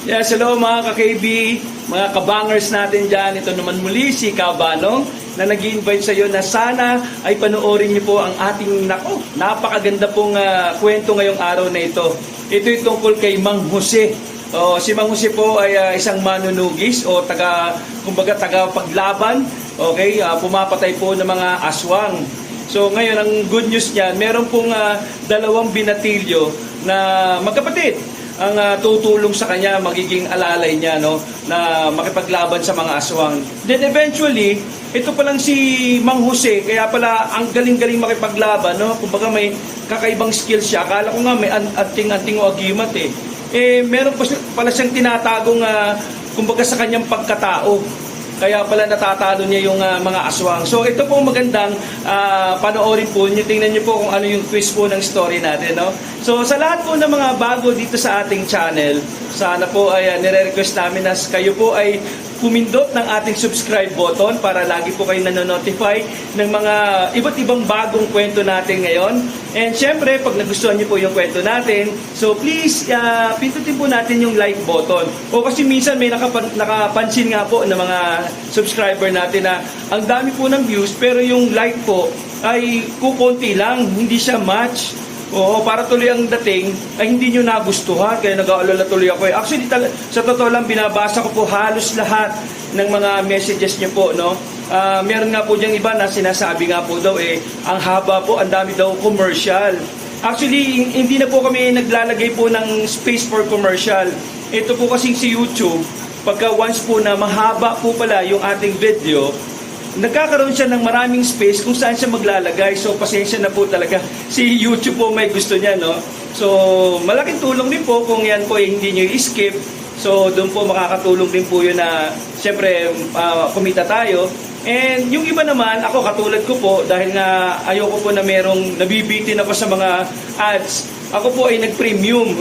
Yes, hello mga ka-KB, mga kabangers natin dyan. Ito naman muli si Kabanong na nag-invite sa iyo na sana ay panoorin niyo po ang ating napakaganda pong kwento ngayong araw na ito. Ito ay tungkol kay Mang Jose. Si Mang Jose po ay isang manunugis o kumbaga taga-paglaban. Okay, pumapatay po ng mga aswang. So ngayon ang good news niyan, meron pong dalawang binatilyo na magkapatid ang tutulong sa kanya, magiging alalay niya, no, na makipaglaban sa mga aswang. Then eventually, ito pa lang si Mang Jose, kaya pala ang galing-galing makipaglaban, no? Kumbaga may kakaibang skills siya. Akala ko nga may anting-anting o agimat eh. Meron pala siyang tinatagong kumbaga sa kanyang pagkatao. Kaya pala natatalo niya yung mga aswang. So ito po magandang panoorin po niyo. Tingnan niyo po kung ano yung twist po ng story natin, no? So sa lahat po ng mga bago dito sa ating channel, sana po ay nire-request namin na kayo po ay pumindot ng ating subscribe button para lagi po kayo nanonotify ng mga iba't ibang bagong kwento natin ngayon. And syempre, pag nagustuhan niyo po yung kwento natin, so please, pindutin po natin yung like button. O kasi minsan may nakapansin nga po ng mga subscriber natin na ang dami po ng views, pero yung like po ay kukunti lang, hindi siya match. Oo, para tuloy ang dating ay hindi nyo nagustuhan, kaya nag-aalala tuloy ako. Actually, sa totoo lang, binabasa ko po halos lahat ng mga messages nyo po, no? Meron nga po diyang iba na sinasabi nga po daw, ang haba po, ang dami daw commercial. Actually, hindi na po kami naglalagay po ng space for commercial. Ito po kasing si YouTube, pagka once po na mahaba po pala yung ating video, nagkakaroon siya ng maraming space kung saan siya maglalagay. So, pasensya na po talaga. Si YouTube po may gusto niya, no? So, malaking tulong din po kung yan po hindi nyo i-skip. So, doon po makakatulong din po yun na, syempre, kumita tayo. And yung iba naman, ako katulad ko po, dahil nga ayoko po na merong nabibitin ako sa mga ads, ako po ay nag-premium.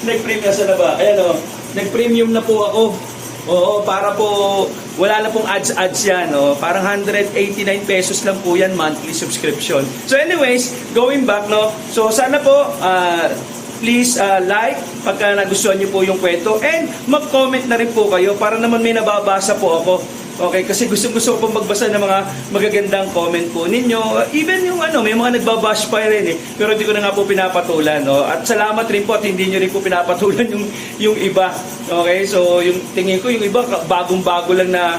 Nag-premium sa na ba? Ayan o, nag-premium na po ako. Oo, para po wala na pong ads yan, no? Parang 189 pesos lang po yan monthly subscription. So anyways, going back, no? So sana po please like pagka nagustuhan niyo po yung kwento, and mag-comment na rin po kayo para naman may nababasa po ako. Okay, kasi gusto ko pong magbasa ng mga magagandang comment po ninyo. Even yung may mga nagbabash pa rin pero hindi ko na nga po pinapatulan, no? At salamat rin po at hindi nyo rin po pinapatulan yung iba. Okay, so yung tingin ko yung iba bagong-bago lang na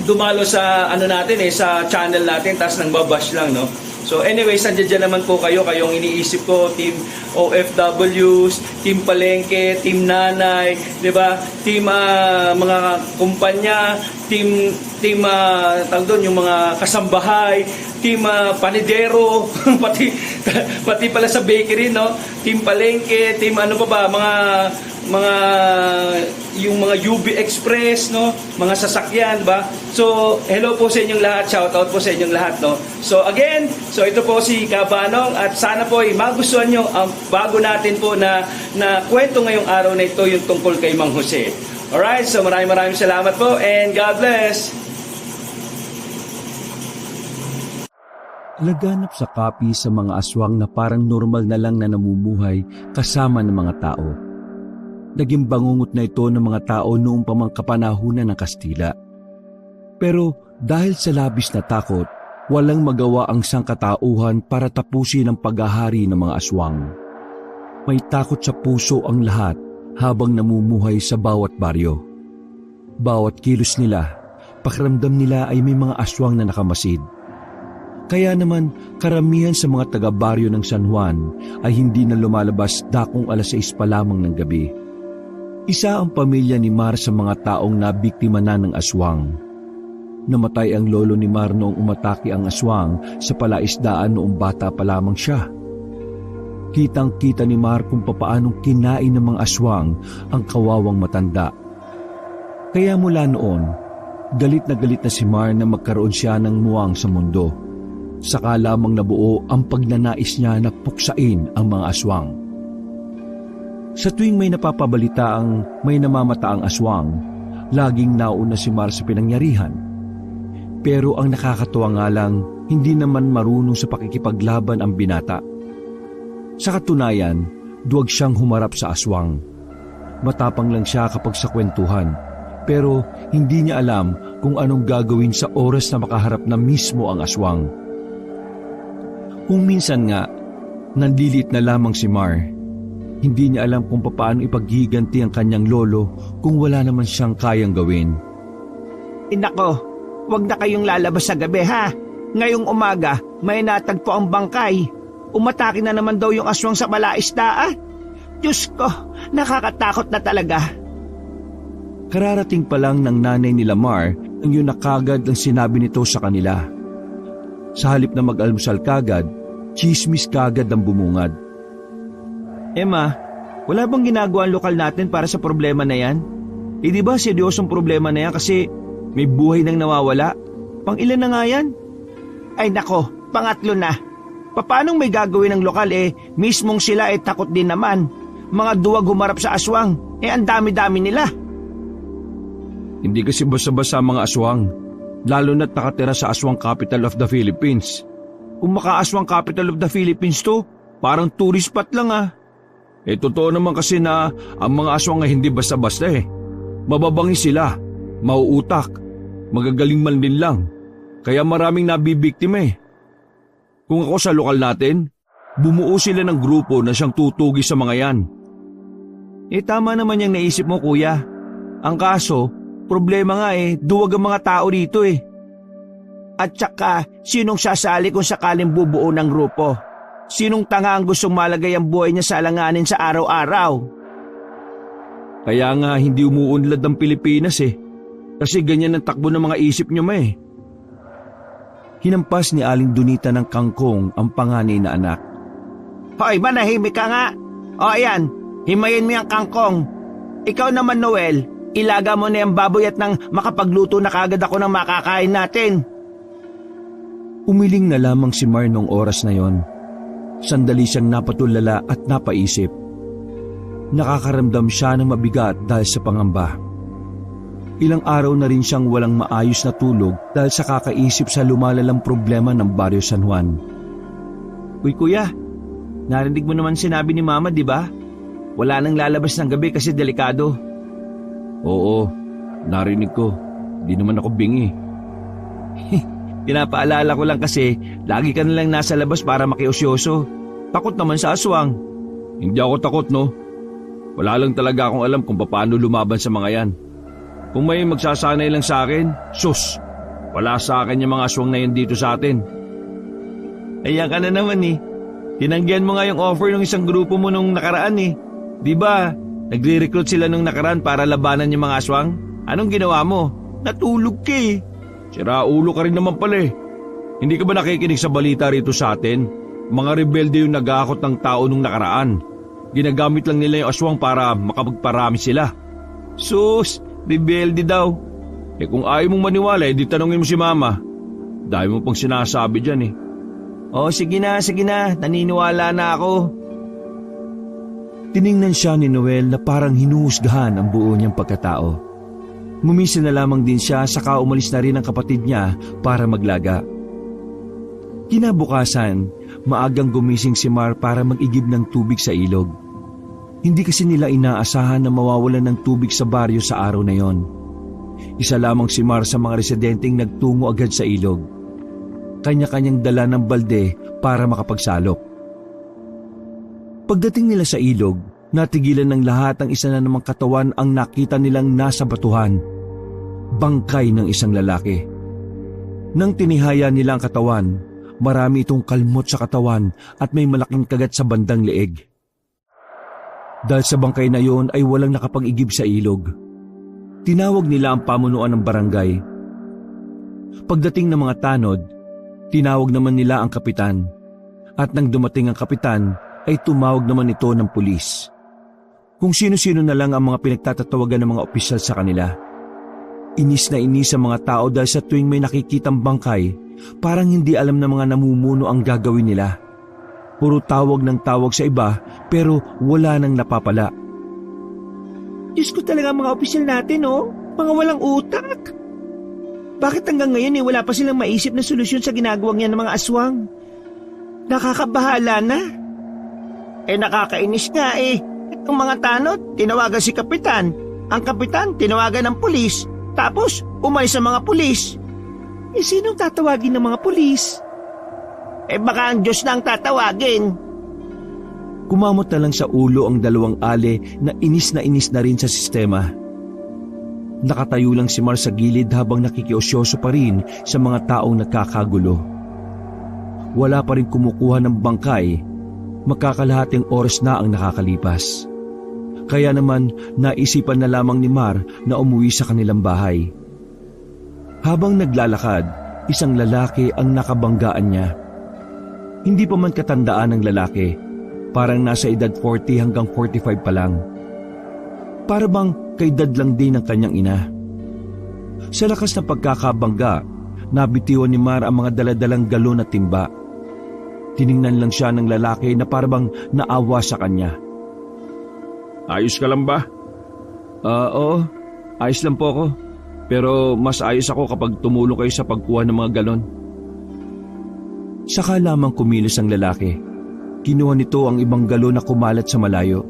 dumalo sa natin sa channel natin, tapos nang babash lang, no? So anyways, nandiyan naman po kayong iniisip ko, team OFWs, team palengke, team nanay, 'di ba? Team mga kumpanya, team yung mga kasambahay, team panidero, pati pala sa bakery, no? Team palengke, team yung mga UB Express, no? Mga sasakyan ba? So, hello po sa inyong lahat, shout out po sa inyong lahat, no? So again, ito po si Kabanong at sana po ay magustuhan nyo ang bago natin po na kwento ngayong araw na ito, yung tungkol kay Mang Jose. Alright, so maraming salamat po and God bless! Laganap sa kapi sa mga aswang na parang normal na lang na namumuhay kasama ng mga tao. Naging bangungot na ito ng mga tao noong pamangkapanahunan ng Kastila. Pero dahil sa labis na takot, walang magawa ang sangkatauhan para tapusin ang paghahari ng mga aswang. May takot sa puso ang lahat habang namumuhay sa bawat baryo. Bawat kilos nila, pakiramdam nila ay may mga aswang na nakamasid. Kaya naman, karamihan sa mga taga-baryo ng San Juan ay hindi na lumalabas dakong 6:00 pa lamang ng gabi. Isa ang pamilya ni Mar sa mga taong nabiktima na ng aswang. Namatay ang lolo ni Mar noong umatake ang aswang sa palaisdaan noong bata pa lamang siya. Kitang-kita ni Mar kung papaanong kinain ng mga aswang ang kawawang matanda. Kaya mula noon, galit na si Mar na magkaroon siya ng muwang sa mundo. Saka lamang nabuo ang pagnanais niya na puksain ang mga aswang. Sa tuwing may napapabalitaang may namamataang aswang, laging nauna si Mar sa pinangyarihan. Pero ang nakakatuwa nga lang, hindi naman marunong sa pakikipaglaban ang binata. Sa katunayan, duwag siyang humarap sa aswang. Matapang lang siya kapag sa kwentuhan, pero hindi niya alam kung anong gagawin sa oras na makaharap na mismo ang aswang. Kung minsan nga, nanlilit na lamang si Mar. Hindi niya alam kung paano ipaghiganti ang kanyang lolo kung wala naman siyang kayang gawin. Nako, wag na kayong lalabas sa gabi ha. Ngayong umaga, may natagpo ang bangkay. Umatake na naman daw yung aswang sa malaisda ah. Diyos ko, nakakatakot na talaga. Kararating pa lang ng nanay ni Mar nang yun na kagad ang sinabi nito sa kanila. Sa halip na mag-almusal kagad, chismis kagad ang bumungad. Emma, wala bang ginagawa ang lokal natin para sa problema na yan? Di ba seryosong problema na yan kasi may buhay nang nawawala? Pang-ilan na nga yan? Ay nako, pangatlo na. Paano may gagawin ng lokal mismong sila takot din naman. Mga duwag humarap sa aswang, ang dami-dami nila. Hindi kasi basta-basta ang mga aswang, lalo na't nakatira sa aswang capital of the Philippines. Kung maka-aswang capital of the Philippines to, parang tourist spot lang ah. Totoo naman kasi na ang mga aswang ay hindi basta-basta Mababangis sila, mauutak, magagaling man din lang. Kaya maraming nabibiktima Kung ako sa lokal natin, bumuo sila ng grupo na siyang tutugi sa mga yan. Tama naman yung naisip mo kuya. Ang kaso, problema nga duwag ang mga tao dito At saka, sinong sasali kung sakaling bubuo ng grupo? Sinong tanga ang gustong malagay ang buhay niya sa alanganin sa araw-araw? Kaya nga hindi umuunlad ang Pilipinas Kasi ganyan ang takbo ng mga isip niyo Hinampas ni Aling Donita ng kangkong ang panganay na anak. Hoy, manahimik ka nga. O ayan, himayin mo yung kangkong. Ikaw naman Noel, ilaga mo na yung baboy at nang makapagluto na kagad ako ng makakain natin. Umiling na lamang si Mar noong oras na yon. Sandali siyang napatulala at napaisip. Nakakaramdam siya ng mabigat dahil sa pangamba. Ilang araw na rin siyang walang maayos na tulog dahil sa kakaisip sa lumalalang problema ng Baryo San Juan. Uy kuya, narinig mo naman sinabi ni Mama di ba? Wala nang lalabas ng gabi kasi delikado. Oo, narinig ko. Di naman ako bingi. Pinapaalala ko lang kasi lagi ka nalang nasa labas para makiusyoso. Takot naman sa aswang. Hindi ako takot Wala lang talaga akong alam kung paano lumaban sa mga yan. Kung may magsasanay lang sa akin, sus! Wala sa akin yung mga aswang na yan dito sa atin. Ayan ka na naman Tinanggihan mo nga yung offer ng isang grupo mo nung nakaraan Di ba, nagre-recruit sila nung nakaraan para labanan yung mga aswang? Anong ginawa mo? Natulog ka Sira ulo ka rin naman pala Hindi ka ba nakikinig sa balita rito sa atin? Mga rebelde yung nag-aakot ng tao nung nakaraan. Ginagamit lang nila yung aswang para makapagparami sila. Sus, rebelde daw. Kung ayaw mong maniwala, di tanongin mo si Mama. Dahil mo pang sinasabi dyan Sige na, naniniwala na ako. Tiningnan siya ni Noel na parang hinuhusgahan ang buo niyang pagkatao. Ngumisi na lamang din siya saka umalis na rin ang kapatid niya para maglaga. Kinabukasan, maagang gumising si Mar para mag-igib ng tubig sa ilog. Hindi kasi nila inaasahan na mawawalan ng tubig sa baryo sa araw na yon. Isa lamang si Mar sa mga residenteng nagtungo agad sa ilog. Kanya-kanyang dala ng balde para makapagsalok. Pagdating nila sa ilog, natigilan ng lahat ang isa na namang katawan ang nakita nilang nasa batuhan. Bangkay ng isang lalaki. Nang tinihaya nila ang katawan, marami itong kalmot sa katawan at may malaking kagat sa bandang leeg. Dahil sa bangkay na yon ay walang nakapag-igib sa ilog. Tinawag nila ang pamunuan ng barangay. Pagdating ng mga tanod, tinawag naman nila ang kapitan. At nang dumating ang kapitan, ay tumawag naman ito ng pulis. Kung sino-sino na lang ang mga pinagtatatawagan ng mga opisyal sa kanila. Inis na inis ang mga tao dahil sa tuwing may nakikitang bangkay, parang hindi alam ng mga namumuno ang gagawin nila. Puro tawag ng tawag sa iba pero wala nang napapala. Diyos ko talaga mga opisyal natin mga walang utak. Bakit hanggang ngayon wala pa silang maisip na solusyon sa ginagawa niya ng mga aswang? Nakakabahala na. Nakakainis nga Ang mga tanod, tinawagan si kapitan. Ang kapitan, tinawagan ng pulis. Tapos, umalis ang mga pulis. Sinong tatawagin ng mga pulis? Baka ang Diyos na ang tatawagin. Kumamot na lang sa ulo ang dalawang ale na inis na rin sa sistema. Nakatayo lang si Mar sa gilid habang nakikiosyoso pa rin sa mga taong nagkakagulo. Wala pa rin kumukuha ng bangkay, makakalahating oras na ang nakakalipas. Kaya naman naisipan na lamang ni Mar na umuwi sa kanilang bahay. Habang naglalakad, isang lalaki ang nakabanggaan niya. Hindi pa man katandaan ng lalaki, parang nasa edad 40 hanggang 45 pa lang. Para bang kaedad lang din ng kanyang ina. Sa lakas ng pagkakabangga, nabitiwan ni Mar ang mga daladalang galon at timba. Tiningnan lang siya ng lalaki na parang naawa sa kanya. Ayos ka lang ba? Oo, ayos lang po ako. Pero mas ayos ako kapag tumulong kayo sa pagkuha ng mga galon. Saka lamang kumilos ang lalaki. Kinuha nito ang ibang galon na kumalat sa malayo.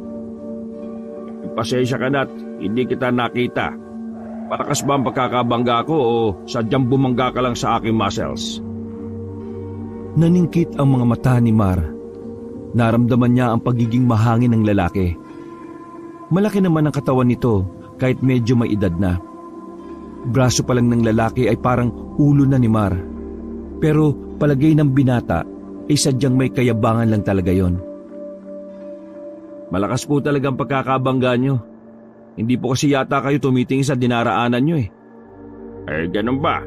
Pasensya ka na't hindi kita nakita. Parakas ba ang pagkakabangga ko o sadyang bumangga ka lang sa aking muscles? Naningkit ang mga mata ni Mar. Naramdaman niya ang pagiging mahangin ng lalaki. Malaki naman ang katawan nito kahit medyo may edad na. Braso pa lang ng lalaki ay parang ulo na ni Mar. Pero palagay ng binata ay sadyang may kayabangan lang talaga yon. Malakas po talagang pagkakabangga nyo. Hindi po kasi yata kayo tumitingin sa dinaraanan nyo eh. Ganun ba?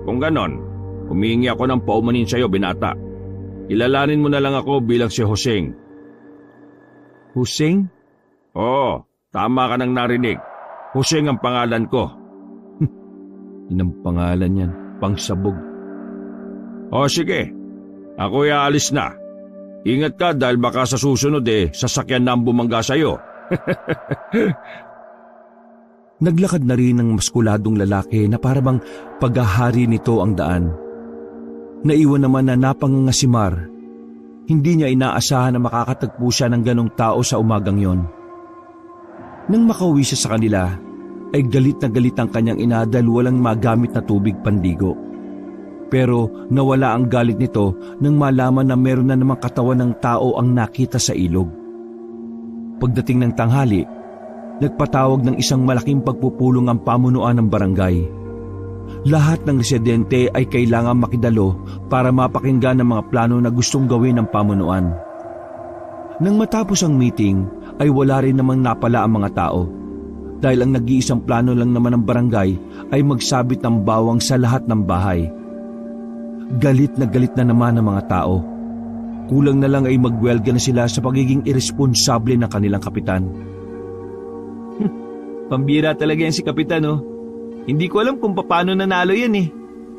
Kung ganon, humingi ako ng paumanin sa'yo, binata. Kilalanin mo na lang ako bilang si Hoseng. Huseng? Oo, tama ka nang narinig. Hoseng ang pangalan ko. Inang pangalan yan, pangsabog. O sige, ako'y aalis na. Ingat ka dahil baka sa susunod sasakyan na ang bumangga sa'yo. Naglakad na rin ang maskuladong lalaki na parabang paghahari nito ang daan. Naiwan naman na napanganga si Mar. Hindi niya inaasahan na makakatagpo siya ng ganong tao sa umagang yon. Nang makauwi siya sa kanila, ay galit na galit ang kanyang ina dahil walang magamit na tubig pandigo. Pero nawala ang galit nito nang malaman na meron na namang katawan ng tao ang nakita sa ilog. Pagdating ng tanghali, nagpatawag ng isang malaking pagpupulong ang pamunuan ng barangay. Lahat ng residente ay kailangan makidalo para mapakinggan ang mga plano na gustong gawin ng pamunuan. Nang matapos ang meeting, ay wala rin namang napala ang mga tao. Dahil ang nag-iisang plano lang naman ng barangay ay magsabit ng bawang sa lahat ng bahay. Galit na naman ang mga tao. Kulang na lang ay magwelga na sila sa pagiging irresponsable ng kanilang kapitan. Pambira talaga yan si kapitan Hindi ko alam kung paano nanalo yan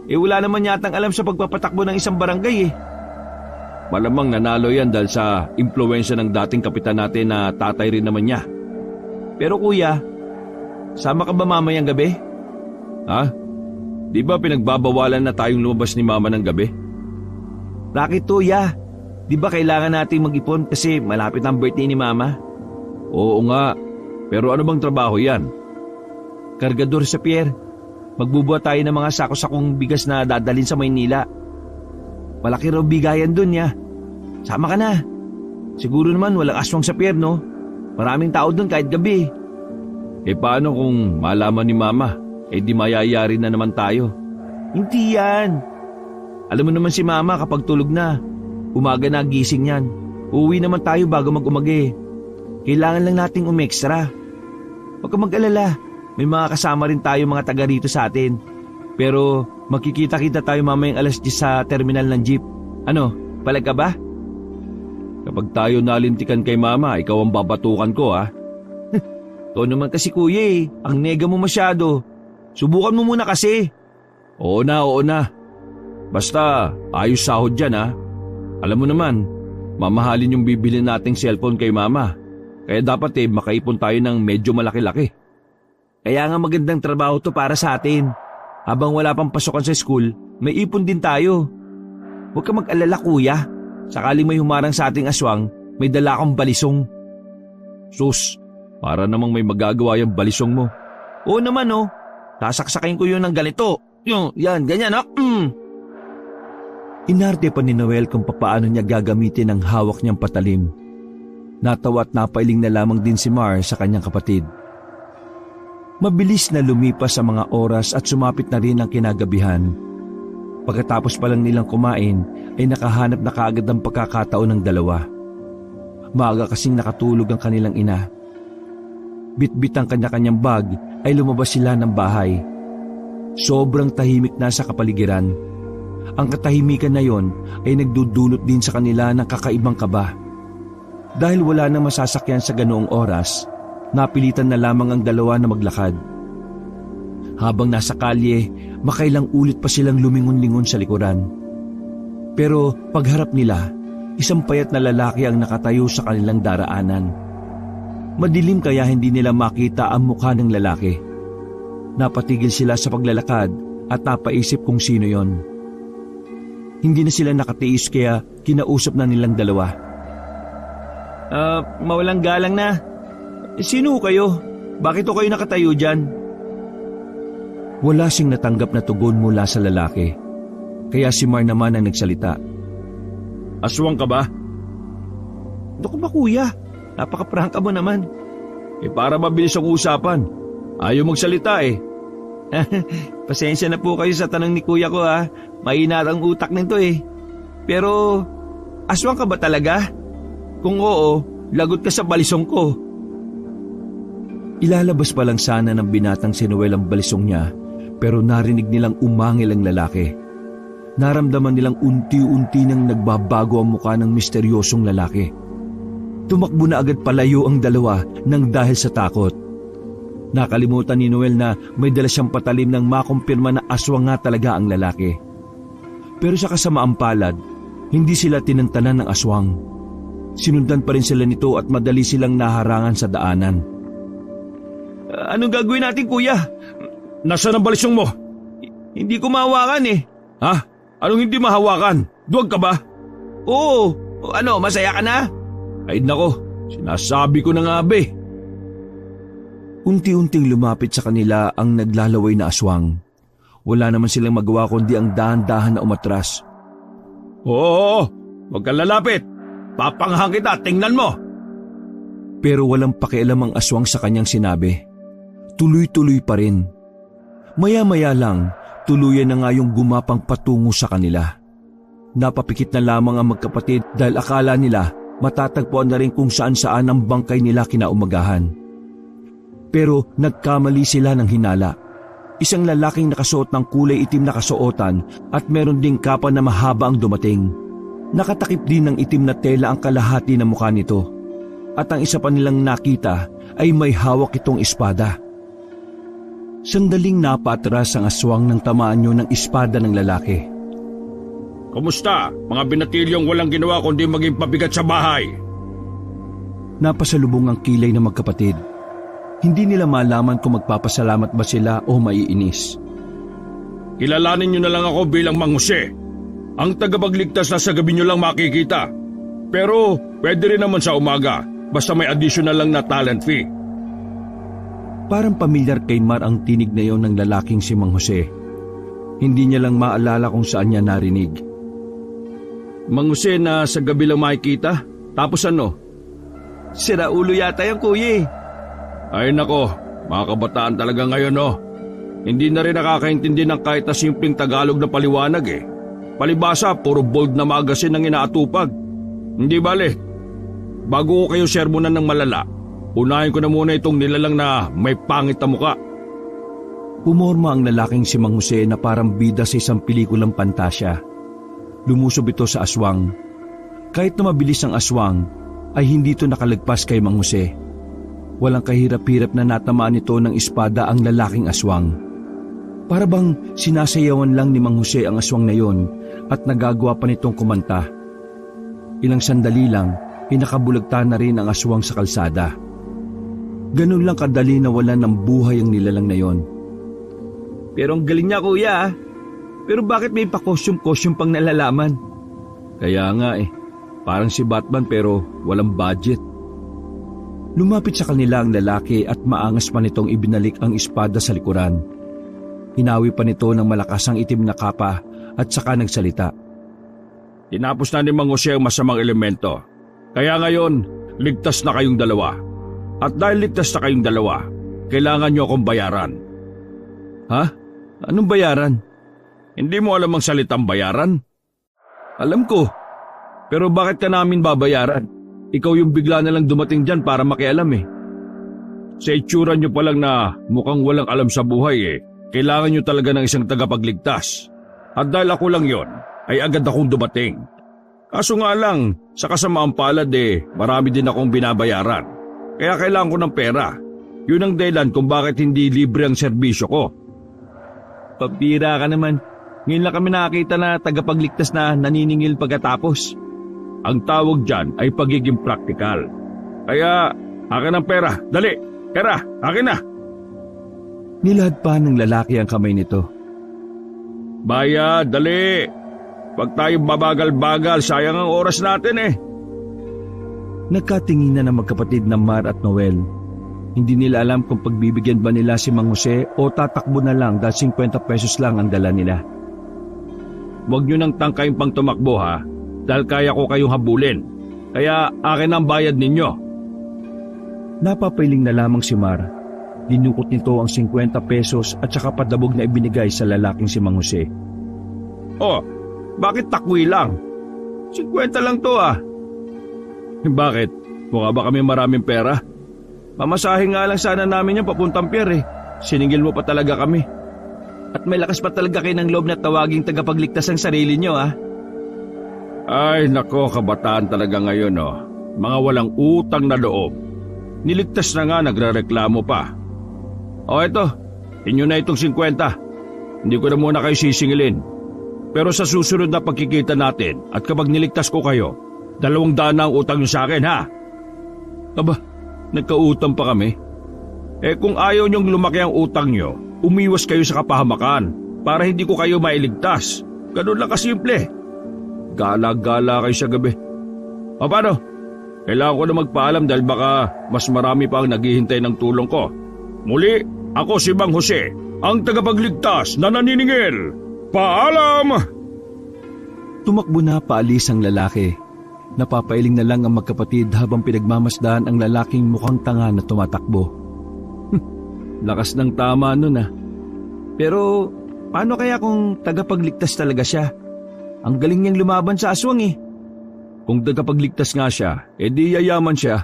wala naman yatang alam sa pagpapatakbo ng isang barangay Malamang nanalo yan dahil sa impluwensya ng dating kapitan natin na tatay rin naman niya. Pero kuya, sama ka ba mamayang gabi? Ha? Di ba pinagbabawalan na tayong lumabas ni mama ng gabi? Bakit kuya? Di ba kailangan nating mag-ipon kasi malapit ang birthday ni mama? Oo nga, pero ano bang trabaho yan? Kargador sa pier. Magbubuhat tayo ng mga sako-sakong bigas na dadalhin sa Maynila. Malaki raw bigayan dun Sama ka na. Siguro naman walang aswang sa pier, no? Maraming tao dun kahit gabi. Paano kung malaman ni mama? Di mayayari na naman tayo. Hindi yan. Alam mo naman si mama kapag tulog na. Umaga na gising yan. Uuwi naman tayo bago mag-umagi. Kailangan lang nating umextra. Huwag ka mag-alala. May mga kasama rin tayo mga taga rito sa atin. Pero magkikita-kita tayo mamayang alas 10 sa terminal ng jeep. Ano, palag ka ba? Kapag tayo nalintikan kay mama, ikaw ang babatukan ko To naman kasi kuya ang nega mo masyado. Subukan mo muna kasi. Oo na. Basta ayos sahod dyan Alam mo naman, mamahalin yung bibili nating cellphone kay mama. Kaya dapat makaipon tayo ng medyo malaki-laki. Kaya nga magandang trabaho to para sa atin. Habang wala pang pasukan sa school, may ipon din tayo. Huwag ka mag-alala kuya. Sakaling may humarang sa ating aswang, may dala akong balisong. Sus, para namang may magagawa yung balisong mo. Oo naman oh, sasaksakin ko yun ng ganito. Yan, ganyan oh. Inarte pa ni Noel kung papaano niya gagamitin ang hawak niyang patalim. Natawa at napailing na lamang din si Mar sa kanyang kapatid. Mabilis na lumipas ang mga oras at sumapit na rin ang kinagabihan. Pagkatapos pa lang nilang kumain ay nakahanap na kaagad ang pagkakataon ng dalawa. Maaga kasing nakatulog ang kanilang ina. Bitbit ang kanya-kanyang bag ay lumabas sila ng bahay. Sobrang tahimik na sa kapaligiran. Ang katahimikan na yon ay nagdudulot din sa kanila ng kakaibang kaba. Dahil wala nang masasakyan sa ganoong oras, napilitan na lamang ang dalawa na maglakad. Habang nasa kalye, makailang ulit pa silang lumingon-lingon sa likuran. Pero pagharap nila, isang payat na lalaki ang nakatayo sa kanilang daraanan. Madilim kaya hindi nila makita ang mukha ng lalaki. Napatigil sila sa paglalakad at napaisip kung sino yon. Hindi na sila nakatiis kaya kinausap na nilang dalawa. Mawalang galang na. Sino kayo? Bakit o kayo nakatayo dyan? Wala siyang natanggap na tugon mula sa lalaki. Kaya si Mar naman ang nagsalita. Aswang ka ba? Naku ba kuya? Napaka-prangka mo naman. Para mabilis ang usapan. Ayaw magsalita eh. Pasensya na po kayo sa tanong ni kuya ko ha. Mainat ang utak nito eh. Pero, aswang ka ba talaga? Kung oo, lagot ka sa balisong ko. Ilalabas pa lang sana ng binatang si Noel ang balisong niya, pero narinig nilang umangil ang lalaki. Naramdaman nilang unti-unti nang nagbabago ang mukha ng misteryosong lalaki. Tumakbo na agad palayo ang dalawa nang dahil sa takot. Nakalimutan ni Noel na may dala siyang patalim nang makumpirma na aswang nga talaga ang lalaki. Pero sa kasamaang palad, hindi sila tinantanan ng aswang. Sinundan pa rin sila nito at madali silang naharangan sa daanan. Anong gagawin natin kuya? Nasaan ang balisong mo? Hindi ko mahawakan eh. Ha? Anong hindi mahawakan? Duwag ka ba? Oo. Ano, masaya ka na? Ay nako, sinasabi ko na nga be. Unti-unting lumapit sa kanila ang naglalaway na aswang. Wala naman silang magawa kundi ang dahan-dahan na umatras. Oo, huwag kang lalapit. Papangahang kita, tingnan mo! Pero walang pakialam ang aswang sa kanyang sinabi. Tuloy-tuloy pa rin. Maya-maya lang, tuluyan na nga yung gumapang patungo sa kanila. Napapikit na lamang ang magkapatid dahil akala nila matatagpuan na rin kung saan-saan ang bangkay nila kinaumagahan. Pero nagkamali sila ng hinala. Isang lalaking nakasuot ng kulay itim na kasuotan at meron ding kapa na mahaba ang dumating. Nakatakip din ng itim na tela ang kalahati ng mukha nito. At ang isa pa nilang nakita ay may hawak itong espada. Sandaling napatras ang aswang nang tamaan niyo ng espada ng lalaki. Kumusta, mga binatilyong walang ginawa kundi maging pabigat sa bahay? Napasalubong ang kilay ng magkapatid. Hindi nila malaman kung magpapasalamat ba sila o maiinis. Kilalanin niyo na lang ako bilang Mang Jose. Ang tagapagligtas na sa gabi niyo lang makikita. Pero pwede rin naman sa umaga, basta may additional lang na talent fee. Parang pamilyar kay Mar ang tinig na yon ng lalaking si Mang Jose. Hindi niya lang maalala kung saan niya narinig. Mang Jose na sa gabi lang makikita? Tapos ano? Sira ulo yata yung kuya eh. Ay nako, mga kabataan talaga ngayon no. Hindi na rin nakakaintindi ng kahit na simpleng Tagalog na paliwanag eh. Palibasa, puro bold na magasin ang inaatupag. Hindi bale. Bago ko kayo sermonan ng malala, unahin ko na muna itong nilalang na may pangit na muka. Pumorma ang lalaking si Mang Jose na parang bida sa isang pelikulang pantasya. Lumusob ito sa aswang. Kahit na mabilis ang aswang, ay hindi ito nakalagpas kay Mang Jose. Walang kahirap-hirap na natamaan ito ng espada ang lalaking aswang. Para bang sinasayawan lang ni Mang Jose ang aswang na yon at nagagawa pa nitong kumanta. Ilang sandali lang, inakabulagta na rin ang aswang sa kalsada. Ganun lang kadali na wala ng buhay ang nilalang na yon. Pero ang galing niya kuya ah. Pero bakit may pa-costume-costume pang nalalaman? Kaya nga eh, parang si Batman pero walang budget. Lumapit sa kanila ang lalaki at maangas pa nitong ibinalik ang espada sa likuran. Hinawi pa nito ng malakas ang itim na kapa at saka nagsalita. Tinapos na ni Mang Jose ang masamang elemento. Kaya ngayon, ligtas na kayong dalawa. At dahil ligtas na kayong dalawa, kailangan niyo akong bayaran. Ha? Anong bayaran? Hindi mo alam ang salitang bayaran? Alam ko. Pero bakit ka namin babayaran? Ikaw yung bigla na lang dumating dyan para makialam eh. Sa itsura niyo pa lang na mukhang walang alam sa buhay eh, kailangan niyo talaga ng isang tagapagligtas. At dahil ako lang yon, ay agad akong dumating. Kaso nga lang, sa kasamaang palad marami din akong binabayaran. Kaya kailangan ko ng pera. Yun ang dahilan kung bakit hindi libre ang serbisyo ko. Pabira ka naman. Ngayon lang kami nakakita na tagapagligtas na naniningil pagkatapos. Ang tawag dyan ay pagiging praktikal. Kaya, akin ang pera. Dali, pera, akin na. Nilahad pa ng lalaki ang kamay nito. Bayad, dali. Huwag tayong babagal-bagal, sayang ang oras natin eh. Nagkatinginan ng magkapatid na Mar at Noel. Hindi nila alam kung pagbibigyan ba nila si Mang Jose o tatakbo na lang dahil 50 pesos lang ang dala nila. Huwag nyo nang tangkayin pang tumakbo ha, dahil kaya ko kayong habulin. Kaya akin ang bayad ninyo. Napapailing na lamang si Mar. Dinukot nito ang 50 pesos at saka padabog na ibinigay sa lalaking si Mang Jose. Oh, bakit takwi lang? 50 lang to ah. Bakit? Mukha ba kami maraming pera? Pamasahe nga lang sana namin yung papuntang pier eh. Siningil mo pa talaga kami. At may lakas pa talaga kayo ng loob na tawaging tagapagligtas ang sarili nyo ah. Ay nako, kabataan talaga ngayon oh. Mga walang utang na loob. Niligtas na nga, nagrereklamo pa. O eto, inyo na itong 50. Hindi ko na muna kayo sisingilin. Pero sa susunod na pagkikita natin at kapag niligtas ko kayo, 200 na ang utang nyo sa akin ha. Aba, nagkautang pa kami. Kung ayaw nyong lumaki ang utang nyo, umiwas kayo sa kapahamakan para hindi ko kayo mailigtas. Ganun lang kasimple. Gala-gala kayo sa gabi. O paano? Kailangan ko na magpaalam dahil baka mas marami pa ang naghihintay ng tulong ko. Muli, ako si Mang Jose, ang tagapagligtas na naniningil. Paalam! Tumakbo na paalis ang lalaki. Napapailing na lang ang magkapatid habang pinagmamasdan ang lalaking mukhang tanga na tumatakbo. Lakas ng tama nun ah. Pero paano kaya kung tagapagligtas talaga siya? Ang galing niyang lumaban sa aswang eh. Kung tagapagligtas nga siya, edi yayaman siya.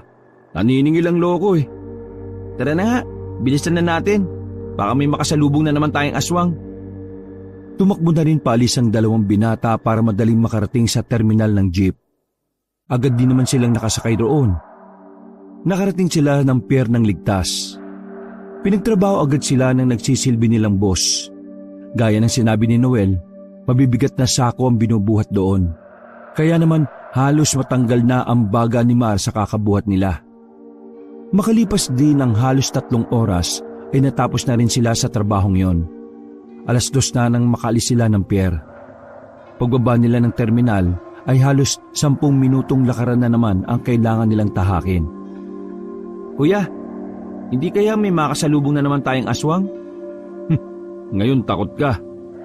Naniningil ang loko eh. Tara na nga, bilisan na natin. Baka may makasalubong na naman tayong aswang. Tumakbo na rin paalis ang dalawang binata para madaling makarating sa terminal ng jeep. Agad din naman silang nakasakay roon. Nakarating sila ng pier ng ligtas. Pinagtrabaho agad sila ng nagsisilbi nilang boss. Gaya ng sinabi ni Noel, mabibigat na sako ang binubuhat doon. Kaya naman halos matanggal na ang baga ni Mar sa kakabuhat nila. Makalipas din ng halos 3 oras ay natapos na rin sila sa trabahong yon. 2:00 na nang makaalis sila ng pier. Pagbaba nila ng terminal ay halos 10 minutong lakaran na naman ang kailangan nilang tahakin. Kuya, hindi kaya may makasalubong na naman tayong aswang? Ngayon takot ka.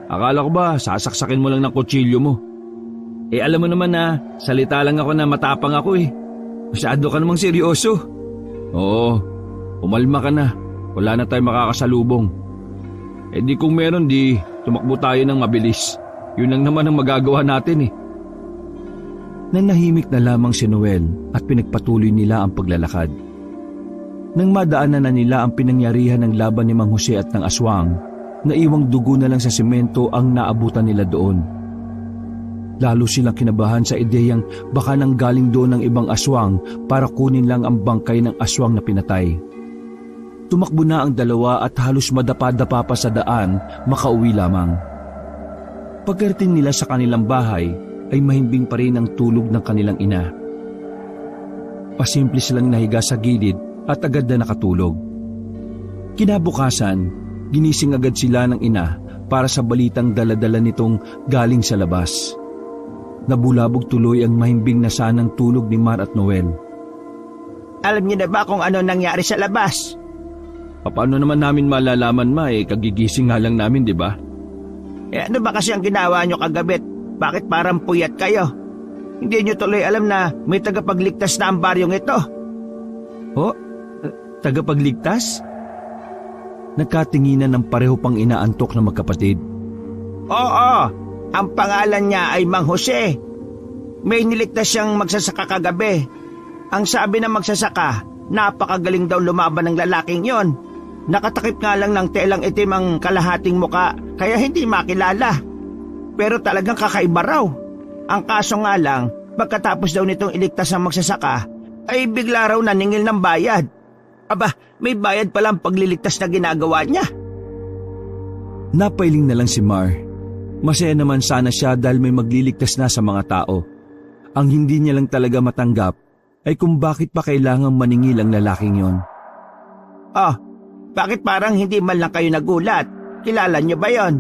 Akala ko ba sasaksakin mo lang ng kutsilyo mo? Alam mo naman na salita lang ako na matapang ako eh. Masyado ka namang seryoso. Oo, umalma ka na. Wala na tayong makakasalubong. Di kung meron di tumakbo tayo ng mabilis. Yun lang naman ang magagawa natin eh. Nanahimik na lamang si Noel at pinagpatuloy nila ang paglalakad. Nang madaanan na nila ang pinangyarihan ng laban ni Mang Jose at ng aswang, naiwang dugo na lang sa semento ang naabutan nila doon. Lalo silang kinabahan sa ideyang baka nang galing doon ng ibang aswang para kunin lang ang bangkay ng aswang na pinatay. Tumakbo na ang dalawa at halos madapa-dapa pa sa daan, makauwi lamang. Pagkarating nila sa kanilang bahay, ay mahimbing pa rin ang tulog ng kanilang ina. Pasimple silang nahiga sa gilid at agad na nakatulog. Kinabukasan, ginising agad sila ng ina para sa balitang dala-dala nitong galing sa labas. Nabulabog tuloy ang mahimbing na sanang tulog ni Mar at Noel. Alam niyo na ba kung ano nangyari sa labas? Paano naman namin malalaman, Ma? Kagigising nga lang namin, di ba? Ano ba kasi ang ginawa niyo kagabi? Bakit parang puyat kayo? Hindi niyo tuloy alam na may tagapagligtas na ang baryong ito. Oh, tagapagligtas? Nagkatinginan ng pareho pang inaantok na magkapatid. Oo, ang pangalan niya ay Mang Jose. May niligtas siyang magsasaka kagabi. Ang sabi ng magsasaka, napakagaling daw lumaban ng lalaking yon. Nakatakip nga lang ng telang itim ang kalahating muka, kaya hindi makilala. Pero talagang kakaiba raw. Ang kaso nga lang, pagkatapos daw nitong iligtas ang magsasaka, ay bigla raw naningil ng bayad. Aba, may bayad pala ang pagliligtas na ginagawa niya. Napailing na lang si Mar. Masaya naman sana siya dahil may magliligtas na sa mga tao. Ang hindi niya lang talaga matanggap ay kung bakit pa kailangang maningil ang lalaking yon. Bakit parang hindi man lang kayo nagulat? Kilala niyo ba yon?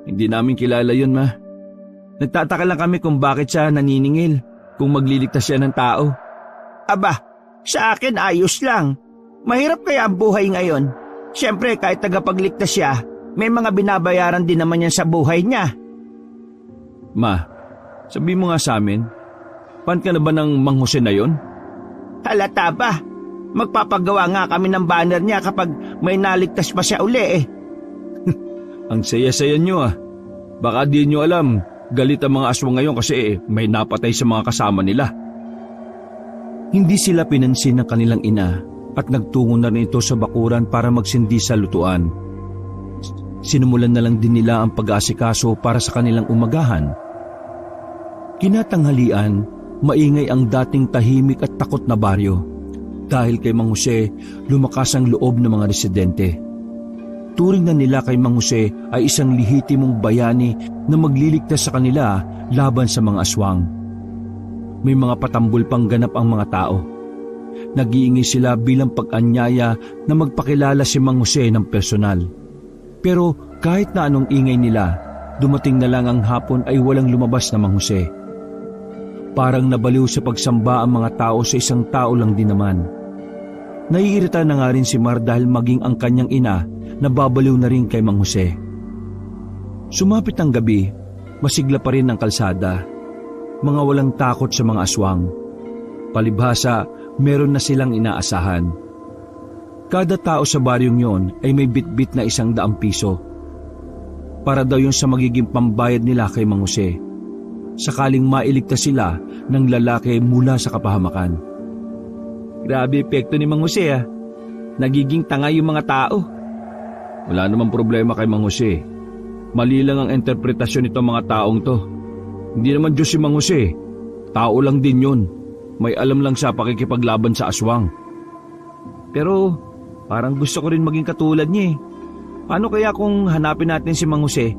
Hindi namin kilala yun, Ma. Nagtataka lang kami kung bakit siya naniningil kung magliligtas siya ng tao. Aba, sa akin ayos lang. Mahirap kaya ang buhay ngayon. Siyempre kahit tagapagligtas siya, may mga binabayaran din naman yan sa buhay niya. Ma, sabi mo nga sa amin, fan ka na ba ng Mang Jose na yon? Halata ba? Magpapagawa nga kami ng banner niya kapag may naligtas pa siya uli eh. Ang saya-saya nyo ah. Baka di nyo alam, galit ang mga aswang ngayon kasi may napatay sa mga kasama nila. Hindi sila pinansin ng kanilang ina at nagtungo na rin ito sa bakuran para magsindi sa lutuan. Sinumulan na lang din nila ang pag-aasikaso para sa kanilang umagahan. Kinatanghalian, maingay ang dating tahimik at takot na baryo. Dahil kay Mang Jose, lumakas ang loob ng mga residente. Turing na nila kay Mang Jose ay isang lihitimong bayani na magliligtas sa kanila laban sa mga aswang. May mga patambol pang ganap ang mga tao. Nag-iingay sila bilang pag-anyaya na magpakilala si Mang Jose ng personal. Pero kahit na anong ingay nila, dumating na lang ang hapon ay walang lumabas na Mang Jose. Parang nabaliw sa pagsamba ang mga tao sa isang tao lang din naman. Naiirita na nga rin si Mar dahil maging ang kanyang ina nababaliw na rin kay Mang Jose. Sumapit ang gabi, masigla pa rin ang kalsada. Mga walang takot sa mga aswang. Palibhasa, meron na silang inaasahan. Kada tao sa baryong yon ay may bitbit na 100 piso. Para daw yun sa magiging pambayad nila kay Mang Jose. Sakaling mailigtas sila ng lalaki mula sa kapahamakan. Grabe epekto ni Mang Jose ah. Nagiging tanga yung mga tao. Wala namang problema kay Mang Jose. Mali lang ang interpretasyon nito mga taong to. Hindi naman Diyos si Mang Jose. Tao lang din yun. May alam lang sa pakikipaglaban sa aswang. Pero parang gusto ko rin maging katulad niya eh. Paano kaya kung hanapin natin si Mang Jose,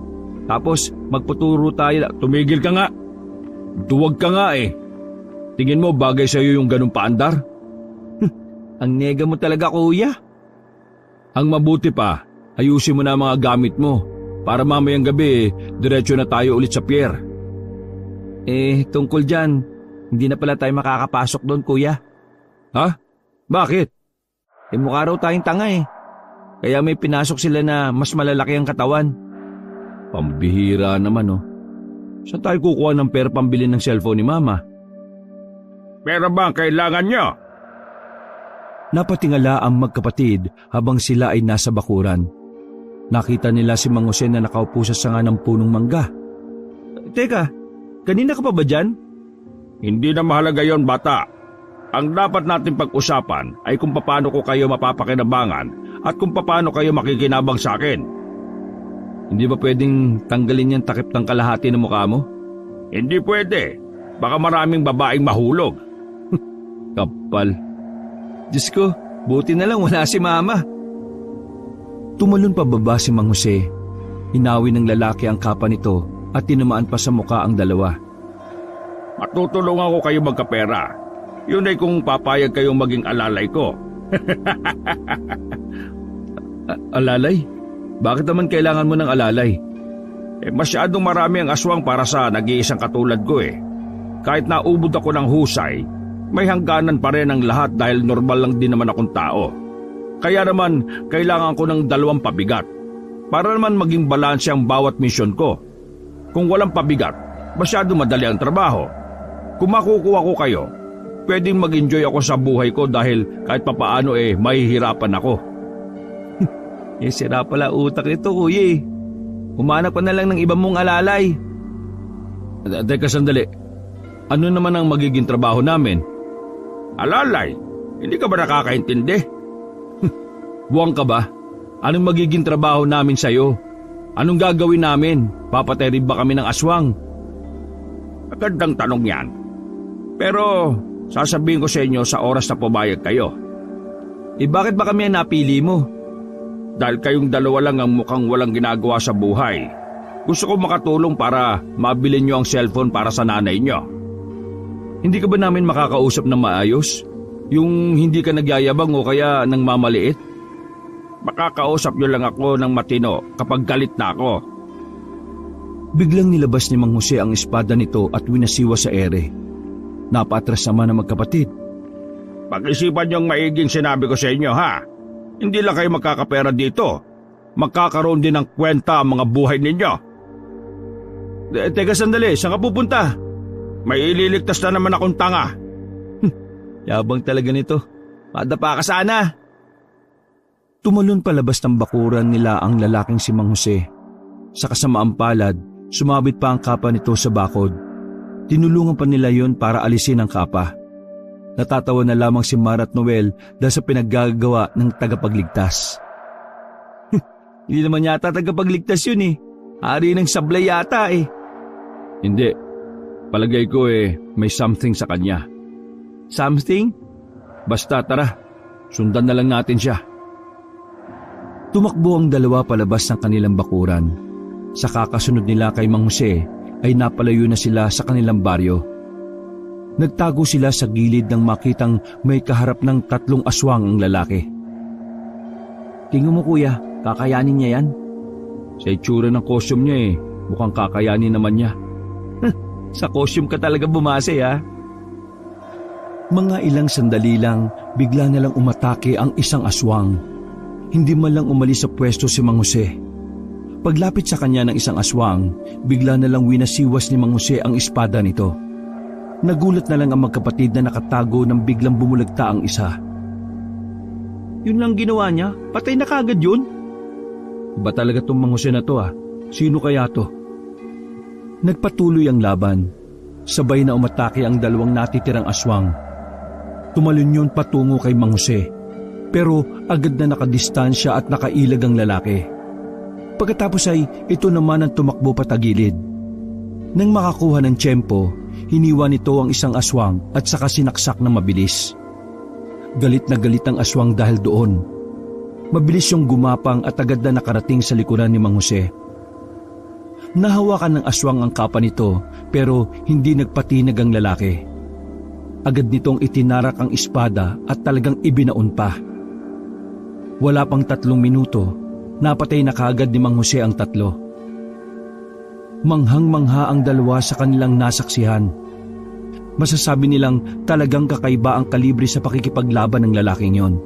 tapos magputuro tayo? Tumigil ka nga. Duwag ka nga eh. Tingin mo bagay sa'yo yung ganun paandar? Ang nega mo talaga, kuya. Ang mabuti pa, ayusin mo na ang mga gamit mo para mamayang gabi diretso na tayo ulit sa pier. Tungkol dyan, hindi na pala tayo makakapasok doon, kuya. Ha? Bakit? Mukha raw tayong tanga eh. Kaya may pinasok sila na mas malalaki ang katawan. Pambihira naman oh. Saan tayo kukuha ng pera pambili ng cellphone ni Mama? Pera ba ang kailangan niyo? Napatingala ang magkapatid habang sila ay nasa bakuran. Nakita nila si Mang Jose na nakaupo sa sanga ng punong mangga. Teka, kanina ka pa ba dyan? Hindi na mahalaga yon, bata. Ang dapat natin pag-usapan ay kung paano ko kayo mapapakinabangan at kung paano kayo makikinabang sa akin. Hindi ba pwedeng tanggalin yung takip ng kalahati ng mukha mo? Hindi pwede. Baka maraming babaeng mahulog. Kapal. Diyos ko, buti na lang wala si Mama. Tumalon pababa si Mang Jose. Hinawi ng lalaki ang kapa nito at tinamaan pa sa mukha ang dalawa. Matutulungan ko kayo magkapera. Yun ay kung papayag kayong maging alalay ko. Alalay? Bakit naman kailangan mo ng alalay? Masyadong marami ang aswang para sa nag-iisang katulad ko eh. Kahit naubod ako ng husay, May hangganan pa rin ang lahat dahil normal lang din naman akong tao. Kaya naman, kailangan ko ng 2 pabigat para naman maging balanse ang bawat misyon ko. Kung walang pabigat, masyado madali ang trabaho. Kung makukuha ko kayo, pwedeng mag-enjoy ako sa buhay ko dahil kahit papaano mahihirapan ako. Sira pala utak ito, kuya eh. Humanap ka na lang ng iba mong alalay. Teka sandali, ano naman ang magiging trabaho namin? Alalay, hindi ka ba nakakaintindi? Buwang ka ba? Anong magiging trabaho namin sa'yo? Anong gagawin namin? Papatay rin ba kami ng aswang? Magandang tanong yan. Pero sasabihin ko sa inyo sa oras na pumayag kayo. Bakit ba kami ang napili mo? Dahil kayong 2 lang ang mukhang walang ginagawa sa buhay. Gusto ko makatulong para mabili nyo ang cellphone para sa nanay nyo. Hindi ka ba namin makakausap ng maayos? Yung hindi ka nagyayabang o kaya nang mamaliit? Makakausap nyo lang ako ng matino kapag galit na ako. Biglang nilabas ni Mang Jose ang espada nito at winasiwa sa ere. Napatras naman ang magkapatid. Pag-isipan nyo ang maiging sinabi ko sa inyo, ha? Hindi lang kayo magkakapera dito. Magkakaroon din ng kwenta ang mga buhay ninyo. Teka sandali, saan ka pupunta? May ililigtas na naman akong tanga. Yabang talaga nito. Madapa ka sana. Tumalon palabas ng bakuran nila ang lalaking si Mang Jose. Sa kasamaang palad, sumabit pa ang kapa nito sa bakod. Tinulungan pa nila yon para alisin ang kapa. Natatawa na lamang si Mara at Noel dahil sa pinaggagawa ng tagapagligtas. Hindi naman yata tagapagligtas yun eh. Hari ng sablay yata eh. Hindi. Palagay ko may something sa kanya. Something? Basta tara, sundan na lang natin siya. Tumakbo ang 2 palabas ng kanilang bakuran. Sa kakasunod nila kay Mang Jose ay napalayo na sila sa kanilang baryo. Nagtago sila sa gilid nang makitang may kaharap ng 3 aswang ang lalaki. Tingnan mo kuya, kakayanin niya yan? Sa itsura ng costume niya mukhang kakayanin naman niya. Sa costume ka talaga bumase ha? Mga ilang sandali lang, bigla na lang umatake ang isang aswang. Hindi man lang umalis sa pwesto si Mang Jose. Paglapit sa kanya ng isang aswang, bigla na lang winasiwas ni Mang Jose ang espada nito. Nagulat na lang ang magkapatid na nakatago nang biglang bumulagta ang isa. Yun lang ginawa niya? Patay na kagad yun? Iba talaga tong Mang Jose na to Sino kaya to? Nagpatuloy ang laban. Sabay na umatake ang 2 natitirang aswang. Tumalon yun patungo kay Mang Jose. Pero agad na nakadistansya at nakailag ang lalaki. Pagkatapos ay ito naman ang tumakbo patagilid. Nang makakuha ng tiyempo, hiniwa nito ang isang aswang at saka sinaksak na mabilis. Galit na galit ang aswang dahil doon. Mabilis yung gumapang at agad na nakarating sa likuran ni Mang Jose. Nahawakan ng aswang ang kapa nito pero hindi nagpatinag ang lalaki. Agad nitong itinarak ang espada at talagang ibinaon pa. Wala pang 3 minuto, napatay na kaagad ni Mang Jose ang 3. Manghang-mangha ang 2 sa kanilang nasaksihan. Masasabi nilang talagang kakaiba ang kalibre sa pakikipaglaban ng lalaking yon.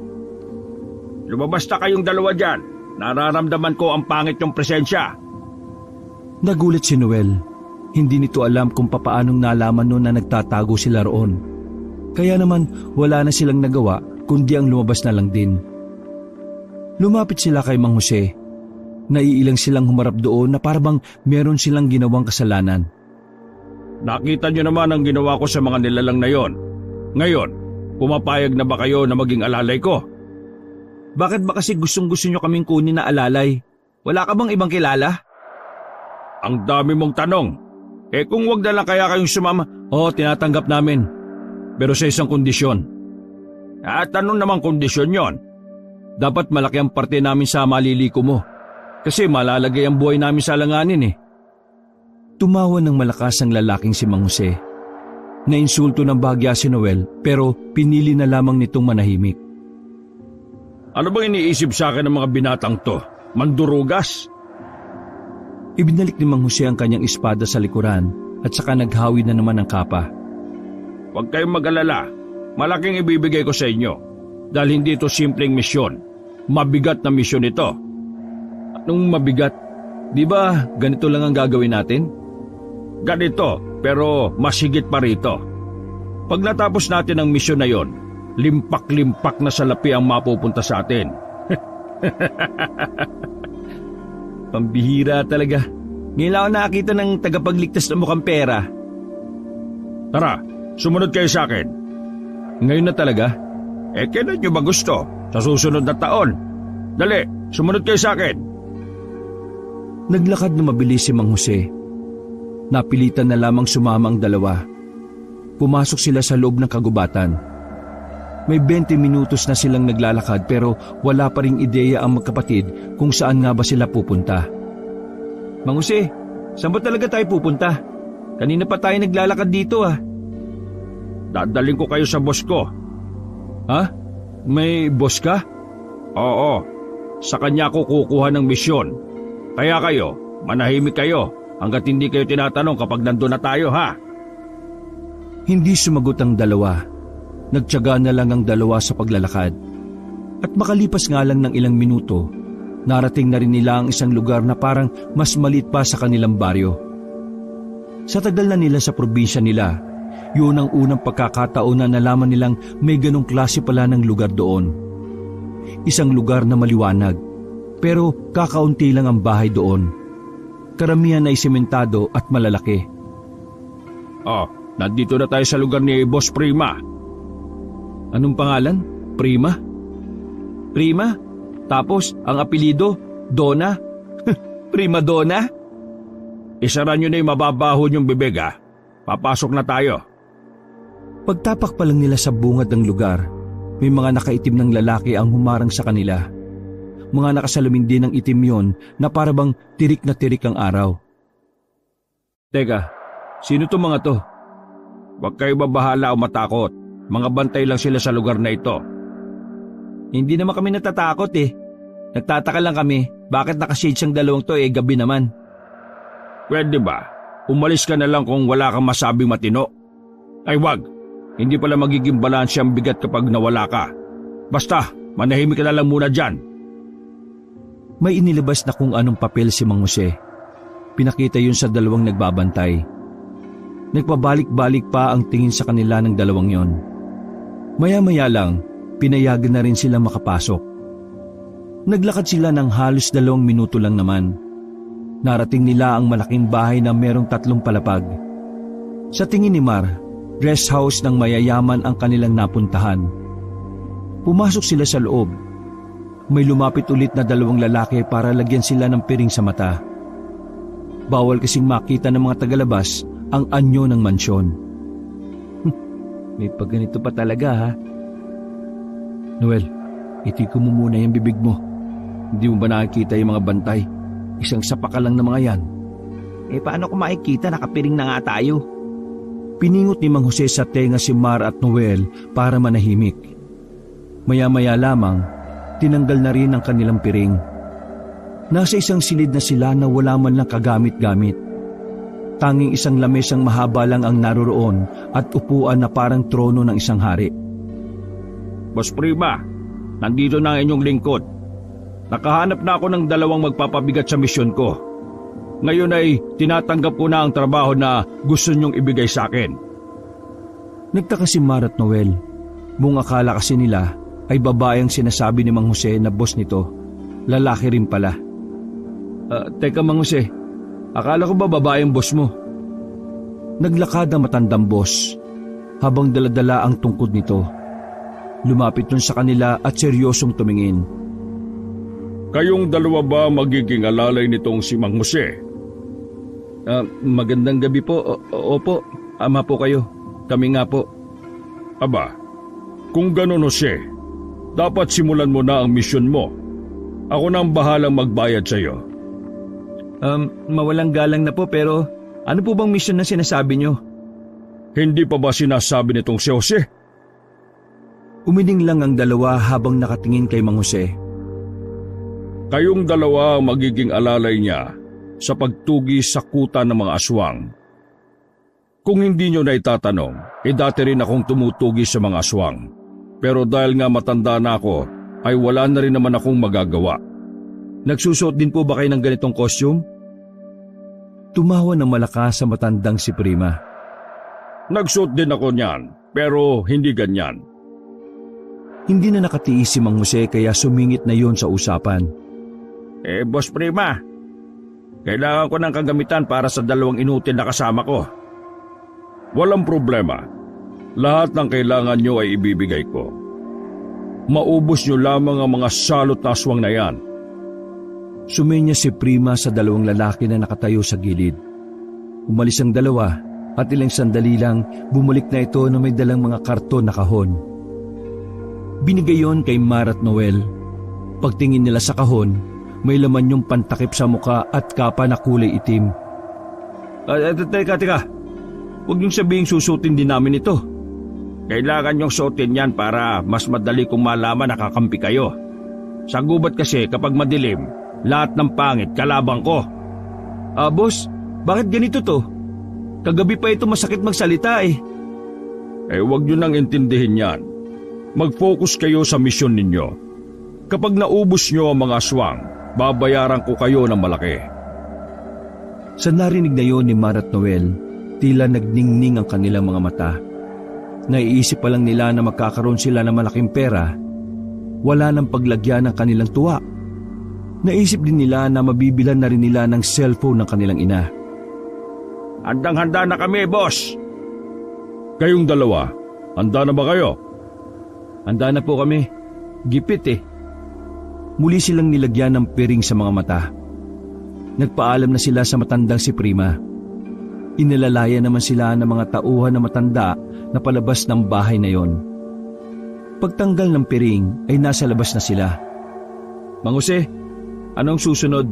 Lumabas na kayong 2 dyan. Nararamdaman ko ang pangit yung presensya. Nagulat si Noel. Hindi nito alam kung papaanong nalaman noon na nagtatago sila roon. Kaya naman wala na silang nagawa kundi ang lumabas na lang din. Lumapit sila kay Mang Jose. Naiilang silang humarap doon na parang meron silang ginawang kasalanan. Nakita niyo naman ang ginawa ko sa mga nilalang na yon. Ngayon, pumapayag na ba kayo na maging alalay ko? Bakit ba kasi gustong-gusto nyo kaming kunin na alalay? Wala ka bang ibang kilala? Ang dami mong tanong. Kung wag na lang kaya kayong sumama. Oo, tinatanggap namin. Pero sa isang kondisyon. At ano namang kondisyon yon? Dapat malaki ang parte namin sa maliliko mo. Kasi malalagay ang buhay namin sa alanganin Tumawa ng malakas ang lalaking si Mang Jose. Nainsulto ng bahagya si Noel pero pinili na lamang nitong manahimik. Ano bang iniisip sa akin ng mga binatang to? Mandurugas? Ibinalik ni Mang Jose ang kanyang espada sa likuran at saka naghawi na naman ang kapa. Huwag kayong mag-alala. malaking ibibigay ko sa inyo. Dahil hindi ito simpleng misyon. Mabigat na misyon ito. Anong mabigat? Di ba ganito lang ang gagawin natin? Ganito, pero mas higit pa rito. Pag natapos natin ang misyon na yon, limpak-limpak na salapi ang mapupunta sa atin. Pambihira talaga. Ngayon lang ako nakakita ng tagapagligtas na mukhang pera. Tara, sumunod kayo sa akin. Ngayon na talaga? Kailan nyo ba gusto? Sa susunod na taon. Dali, sumunod kayo sa akin. Naglakad na mabilis si Mang Jose. Napilitan na lamang sumama ang dalawa. Pumasok sila sa loob ng kagubatan. May 20 minutos na silang naglalakad pero wala pa ring ideya ang magkapatid kung saan nga ba sila pupunta. Mang Jose, saan ba talaga tayo pupunta? Kanina pa tayo naglalakad dito ah. Dadaling ko kayo sa boss ko. Ha? May boss ka? Oo, sa kanya ko kukuha ng misyon. Kaya kayo, manahimik kayo hanggat hindi kayo tinatanong kapag nandun na tayo ha. Hindi sumagot ang dalawa. Nagtiyaga na lang ang dalawa sa paglalakad. At makalipas nga lang ng ilang minuto, narating na rin nila ang isang lugar na parang mas maliit pa sa kanilang baryo. Sa tagal na nila sa probinsya nila, yun ang unang pagkakataon na nalaman nilang may ganong klase pala ng lugar doon. Isang lugar na maliwanag, pero kakaunti lang ang bahay doon. Karamihan ay sementado at malalaki. Oh, nandito na tayo sa lugar ni Boss Prima. Anong pangalan? Prima? Prima? Tapos ang apelido, Donna? Prima Donna? Isara nyo na yung mababaho yung bibig ha. Papasok na tayo. Pagtapak pa lang nila sa bungad ng lugar, may mga nakaitim ng lalaki ang humarang sa kanila. Mga nakasalamin din ng itim yon na parabang tirik na tirik ang araw. Teka, sino to mga to? Huwag kayo babahala o matakot. Mga bantay lang sila sa lugar na ito. Hindi naman kami natatakot eh. Nagtataka lang kami, bakit nakashades ang dalawang to gabi naman. Pwede ba? Umalis ka na lang kung wala kang masabing matino. Ay wag, hindi pala magiging balanse ang bigat kapag nawala ka. Basta, manahimik ka na lang muna dyan. May inilabas na kung anong papel si Mang Jose. Pinakita yun sa dalawang nagbabantay. Nagpabalik-balik pa ang tingin sa kanila ng dalawang yon. Maya-maya lang, pinayagan na rin sila makapasok. Naglakad sila ng halos 2 minuto lang naman. Narating nila ang malaking bahay na merong 3 palapag. Sa tingin ni Mar, rest house ng mayayaman ang kanilang napuntahan. Pumasok sila sa loob. May lumapit ulit na 2 lalaki para lagyan sila ng piring sa mata. Bawal kasing makita ng mga tagalabas ang anyo ng mansyon. May pagganito pa talaga ha. Noel, itiko mo muna yung bibig mo. Hindi mo ba nakikita yung mga bantay? Isang sapa ka lang na mga yan. Paano ko makikita, nakapiring na nga tayo? Piningot ni Mang Jose sa tenga si Mar at Noel para manahimik. Maya-maya lamang, tinanggal na rin ang kanilang piring. Nasa isang silid na sila na wala man lang kagamit-gamit. Tanging isang lamesang mahaba lang ang naroroon at upuan na parang trono ng isang hari. Boss Prima, nandito na ang inyong lingkod. Nakahanap na ako ng 2 magpapabigat sa misyon ko. Ngayon ay tinatanggap ko na ang trabaho na gusto niyong ibigay sa akin. Nagtaka si Mar at Noel. Buong akala kasi nila ay babae ang sinasabi ni Mang Jose na boss nito. Lalaki rin pala. Teka Mang Jose, akala ko ba babae ang boss mo? Naglakad ang matandang boss habang daladala ang tungkod nito. Lumapit nun sa kanila at seryosong tumingin. Kayong 2 ba magiging alalay nitong si Mang Jose? Magandang gabi po. Opo, ama po kayo. Kami nga po. Aba, kung ganun Jose, dapat simulan mo na ang misyon mo. Ako na ang bahalang magbayad sa iyo. Mawalang galang na po pero ano po bang misyon na sinasabi nyo? Hindi pa ba sinasabi nitong si Jose? Umiling lang ang dalawa habang nakatingin kay Mang Jose. Kayong 2 ang magiging alalay niya sa pagtugi sa kuta ng mga aswang. Kung hindi nyo na itatanong, dati rin akong tumutugi sa mga aswang. Pero dahil nga matanda na ako, ay wala na rin naman akong magagawa. Nagsusuot din po ba kayo ng ganitong costume? Tumawa ng malakas sa matandang si Prima. Nagsuot din ako niyan, pero hindi ganyan. Hindi na nakatiis si Mang Jose kaya sumingit na yon sa usapan. Boss Prima, kailangan ko ng kagamitan para sa 2 inutil na kasama ko. Walang problema. Lahat ng kailangan nyo ay ibibigay ko. Maubos nyo lamang ang mga salot na aswang na yan. Sumenya si Prima sa 2 lalaki na nakatayo sa gilid. Umalis ang 2 at ilang sandali lang bumalik na ito na may dalang mga karton na kahon. Binigay yon kay Mar at Noel. Pagtingin nila sa kahon, may laman yung pantakip sa muka at kapa na kulay itim. Teka. Huwag niyong sabihin susutin din namin ito. Kailangan niyong suotin yan para mas madali kong malaman nakakampi kayo. Sa gubat kasi kapag madilim, lahat ng pangit kalabang ko. Boss, bakit ganito to? Kagabi pa ito masakit magsalita eh. Huwag niyo nang intindihin yan. Mag-focus kayo sa misyon ninyo. Kapag naubos niyo ang mga aswang, babayaran ko kayo ng malaki. Sa narinig na yon ni Mar at Noel, tila nagningning ang kanilang mga mata. Naiisip pa lang nila na magkakaroon sila ng malaking pera. Wala nang paglagyan ng kanilang tuwa. Naisip din nila na mabibilan na rin nila ng cellphone ng kanilang ina. Handang-handa na kami, boss. Kayong 2, handa na ba kayo? Handa na po kami. Gipit eh. Muli silang nilagyan ng piring sa mga mata. Nagpaalam na sila sa matandang si Prima. Inilalaya naman sila ng mga tauhan na matanda na palabas ng bahay na yon. Pagtanggal ng piring ay nasa labas na sila. Mang Jose, anong susunod?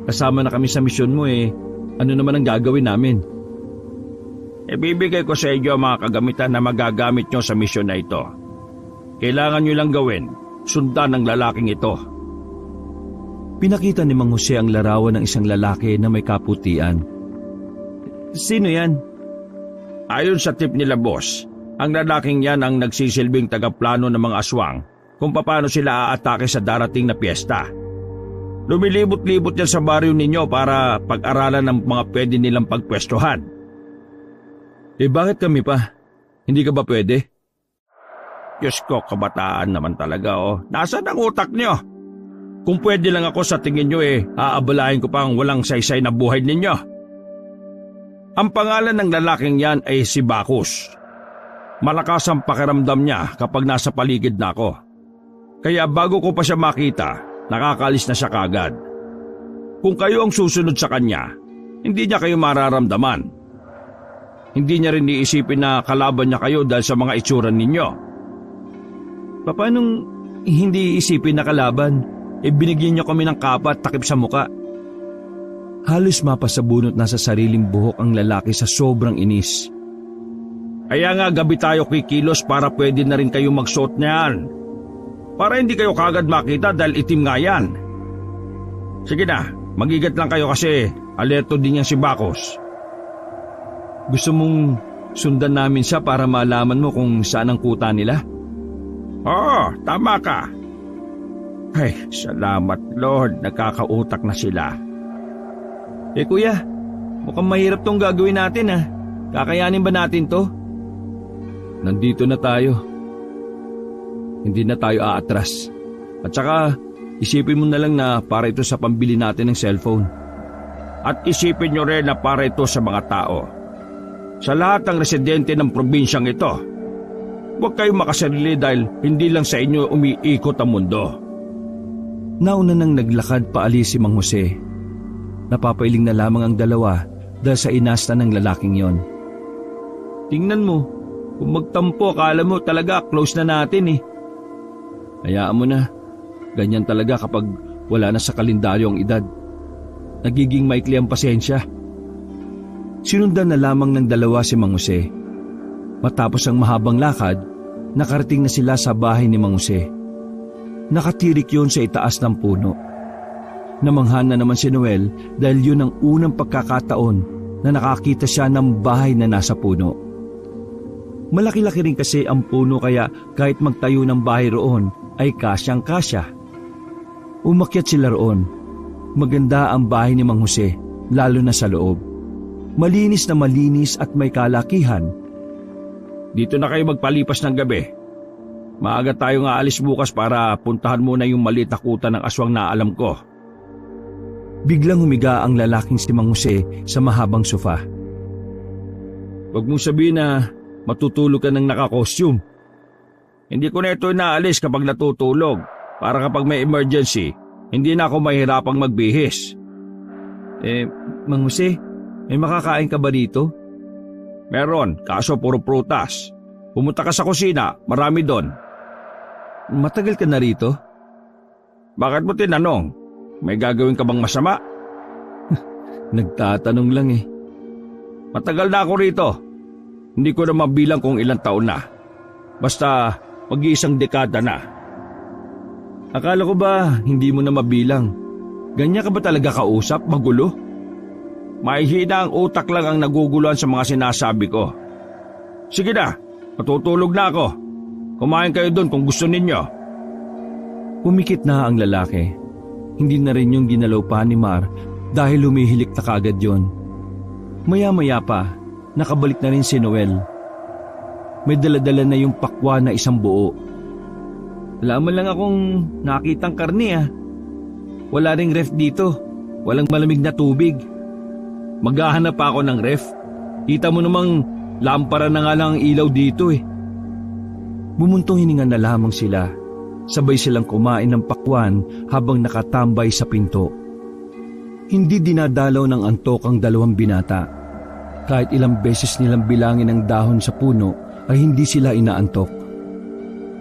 Kasama na kami sa misyon mo eh. Ano naman ang gagawin namin? Ibibigay ko sa inyo ang mga kagamitan na magagamit nyo sa misyon na ito. Kailangan nyo lang gawin, sundan ng lalaking ito. Pinakita ni Mang Jose ang larawan ng isang lalaki na may kaputian. Sino yan? Ayon sa tip nila, boss, ang lalaking yan ang nagsisilbing tagaplano ng mga aswang kung paano sila aatake sa darating na piyesta. Lumilibot-libot yan sa baryo ninyo para pag-aralan ng mga pwede nilang pagpwestuhan. Bakit kami pa? Hindi ka ba pwede? Diyos ko, kabataan naman talaga Nasaan ang utak nyo? Kung pwede lang ako sa tingin nyo aabalahin ko pang walang saysay na buhay ninyo. Ang pangalan ng lalaking yan ay si Bacchus. Malakas ang pakiramdam niya kapag nasa paligid na ako. Kaya bago ko pa siya makita, nakakalis na siya kagad. Kung kayo ang susunod sa kanya, hindi niya kayo mararamdaman. Hindi niya rin iisipin na kalaban niya kayo dahil sa mga itsura ninyo. Paano hindi iisipin na kalaban? Binigyan niyo kami ng kapa at takip sa muka. Halos mapasabunot na sa sariling buhok ang lalaki sa sobrang inis. Kaya nga gabi tayo kikilos para pwede na rin kayo magsuot niyan. Para hindi kayo kagad makita dahil itim nga yan. Sige na, magigat lang kayo kasi alerto din yan si Bacchus. Gusto mong sundan namin siya para malaman mo kung saan ang kuta nila? Oo, tama ka. Ay, salamat Lord, nagkakautak na sila. Kuya, mukhang mahirap tong gagawin natin Kakayanin ba natin to? Nandito na tayo. Hindi na tayo aatras. At saka, isipin mo na lang na para ito sa pambili natin ng cellphone. At isipin nyo rin na para ito sa mga tao. Sa lahat ng residente ng probinsyang ito. Huwag kayong makasarili dahil hindi lang sa inyo umiikot ang mundo. Nauna nang naglakad paalis si Mang Jose. Napapailing na lamang ang dalawa dahil sa inasta ng lalaking yon. Tingnan mo, kung magtampo akala mo talaga close na natin Hayaan mo na, ganyan talaga kapag wala na sa kalendaryo ang edad. Nagiging maikli ang pasensya. Sinundan na lamang ng dalawa si Mang Jose. Matapos ang mahabang lakad, nakarating na sila sa bahay ni Mang Jose. Nakatirik yun sa itaas ng puno. Namangha na naman si Noel dahil yun ang unang pagkakataon na nakakita siya ng bahay na nasa puno. Malaki-laki rin kasi ang puno kaya kahit magtayo ng bahay roon ay kasyang-kasya. Umakyat sila roon. Maganda ang bahay ni Mang Jose, lalo na sa loob. Malinis na malinis at may kalakihan. Dito na kayo magpalipas ng gabi. Maaga tayong aalis bukas para puntahan muna yung maliit na kuta ng aswang na alam ko. Biglang humiga ang lalaking si Mang Jose sa mahabang sofa. Huwag mong sabihin na matutulog ka ng naka-costume. Hindi ko na ito inaalis kapag natutulog para kapag may emergency, hindi na ako mahirapang magbihis. Mang Jose, may makakain ka ba dito? Meron, kaso puro prutas. Pumunta ka sa kusina, marami doon. Matagal ka na rito? Bakit mo tinanong? May gagawin ka bang masama? Nagtatanong lang eh. Matagal na ako rito. Hindi ko na mabilang kung ilang taon na. Basta mag-iisang dekada na. Akala ko ba hindi mo na mabilang? Ganyan ka ba talaga kausap? Magulo? Mahihina ang utak lang ang naguguluhan sa mga sinasabi ko. Sige na, matutulog na ako. Kumain kayo doon kung gusto ninyo. Pumikit na ang lalaki. Hindi na rin yung ginalaw pa ni Mar dahil humihilik na kaagad yon. Maya-maya pa, nakabalik na rin si Noel. May daladala na yung pakwa na isang buo. Wala man lang akong nakitang karne ah. Wala ring ref dito. Walang malamig na tubig. Maghahanap pa ako ng ref. Kita mo namang lampara na nga lang ang ilaw dito eh. Bumuntong hininga na lamang sila. Sabay silang kumain ng pakwan habang nakatambay sa pinto. Hindi dinadalaw ng antok ang dalawang binata. Kahit ilang beses nilang bilangin ang dahon sa puno ay hindi sila inaantok.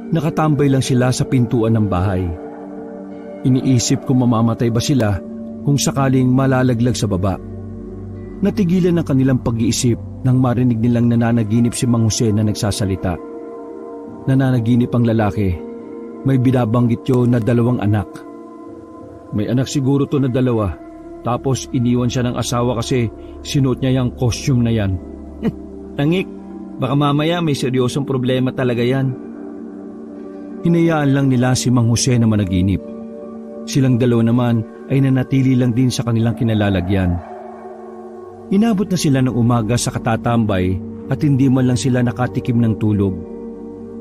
Nakatambay lang sila sa pintuan ng bahay. Iniisip kung mamamatay ba sila kung sakaling malalaglag sa baba. Natigilan ang kanilang pag-iisip nang marinig nilang nananaginip si Mang Jose na nagsasalita. Nananaginip ang lalaki. May binabanggit yun na 2 anak. May anak siguro to na 2. Tapos iniwan siya ng asawa kasi sinuot niya yung costume na yan. Tangik, baka mamaya may seryosong problema talaga yan. Hinayaan lang nila si Mang Jose na managinip. Silang 2 naman ay nanatili lang din sa kanilang kinalalagyan. Inabot na sila ng umaga sa katatambay at hindi man lang sila nakatikim ng tulog.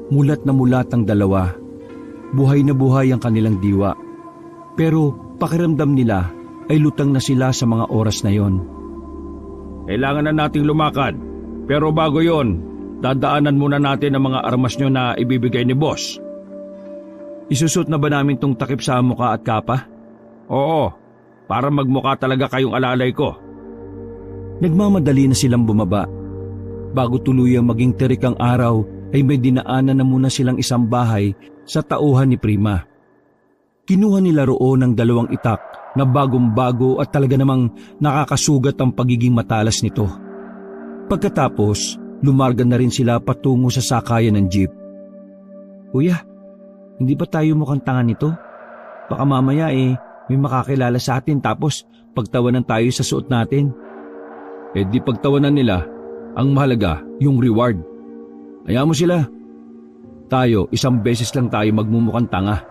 Mulat na mulat ang 2. Buhay na buhay ang kanilang diwa. Pero pakiramdam nila ay lutang na sila sa mga oras na yon. Kailangan na nating lumakad. Pero bago yon, dadaanan muna natin ang mga armas nyo na ibibigay ni boss. Isusot na ba namin tong takip sa mukha at kapa? Oo, para magmukha talaga kayong alalay ko. Nagmamadali na silang bumaba. Bago tuluyang maging tirik ang araw ay may dinaanan na muna silang isang bahay sa tauhan ni Prima. Kinuha nila roon ng 2 itak na bagong-bago at talaga namang nakakasugat ang pagiging matalas nito. Pagkatapos, lumarga na rin sila patungo sa sakayan ng jeep. Kuya, hindi ba tayo mukhang tanga nito? Baka mamaya may makakilala sa atin tapos pagtawanan tayo sa suot natin. Di pagtawanan nila, ang mahalaga yung reward. Hayaan mo sila. Tayo, 1 beses lang tayo magmumukhang tanga.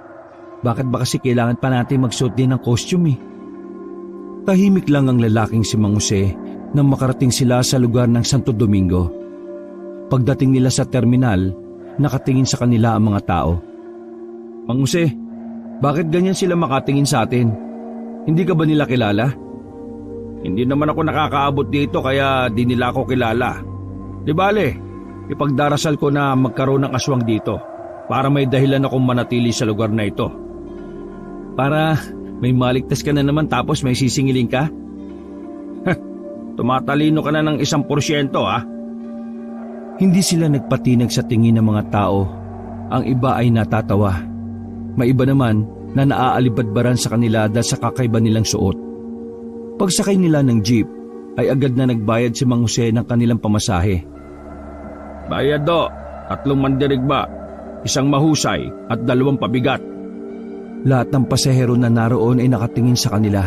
Bakit ba kasi kailangan pa natin magsuot din ng costume eh? Tahimik lang ang lalaking si Mang Jose nang makarating sila sa lugar ng Santo Domingo. Pagdating nila sa terminal, nakatingin sa kanila ang mga tao. Mang Jose, bakit ganyan sila makatingin sa atin? Hindi ka ba nila kilala? Hindi naman ako nakakaabot dito kaya di nila ako kilala. Di bale, ipagdarasal ko na magkaroon ng aswang dito para may dahilan akong manatili sa lugar na ito. Para may maligtas ka na naman tapos may sisingilin ka? Tumatalino ka na ng 1% ha? Hindi sila nagpatinag sa tingin ng mga tao. Ang iba ay natatawa. May iba naman na naaalibadbaran sa kanila dahil sa kakaiba nilang suot. Pagsakay nila ng jeep ay agad na nagbayad si Mang Jose ng kanilang pamasahe. Bayad do, 3 mandirigma, 1 mahusay at 2 pabigat. Lahat ng pasahero na naroon ay nakatingin sa kanila.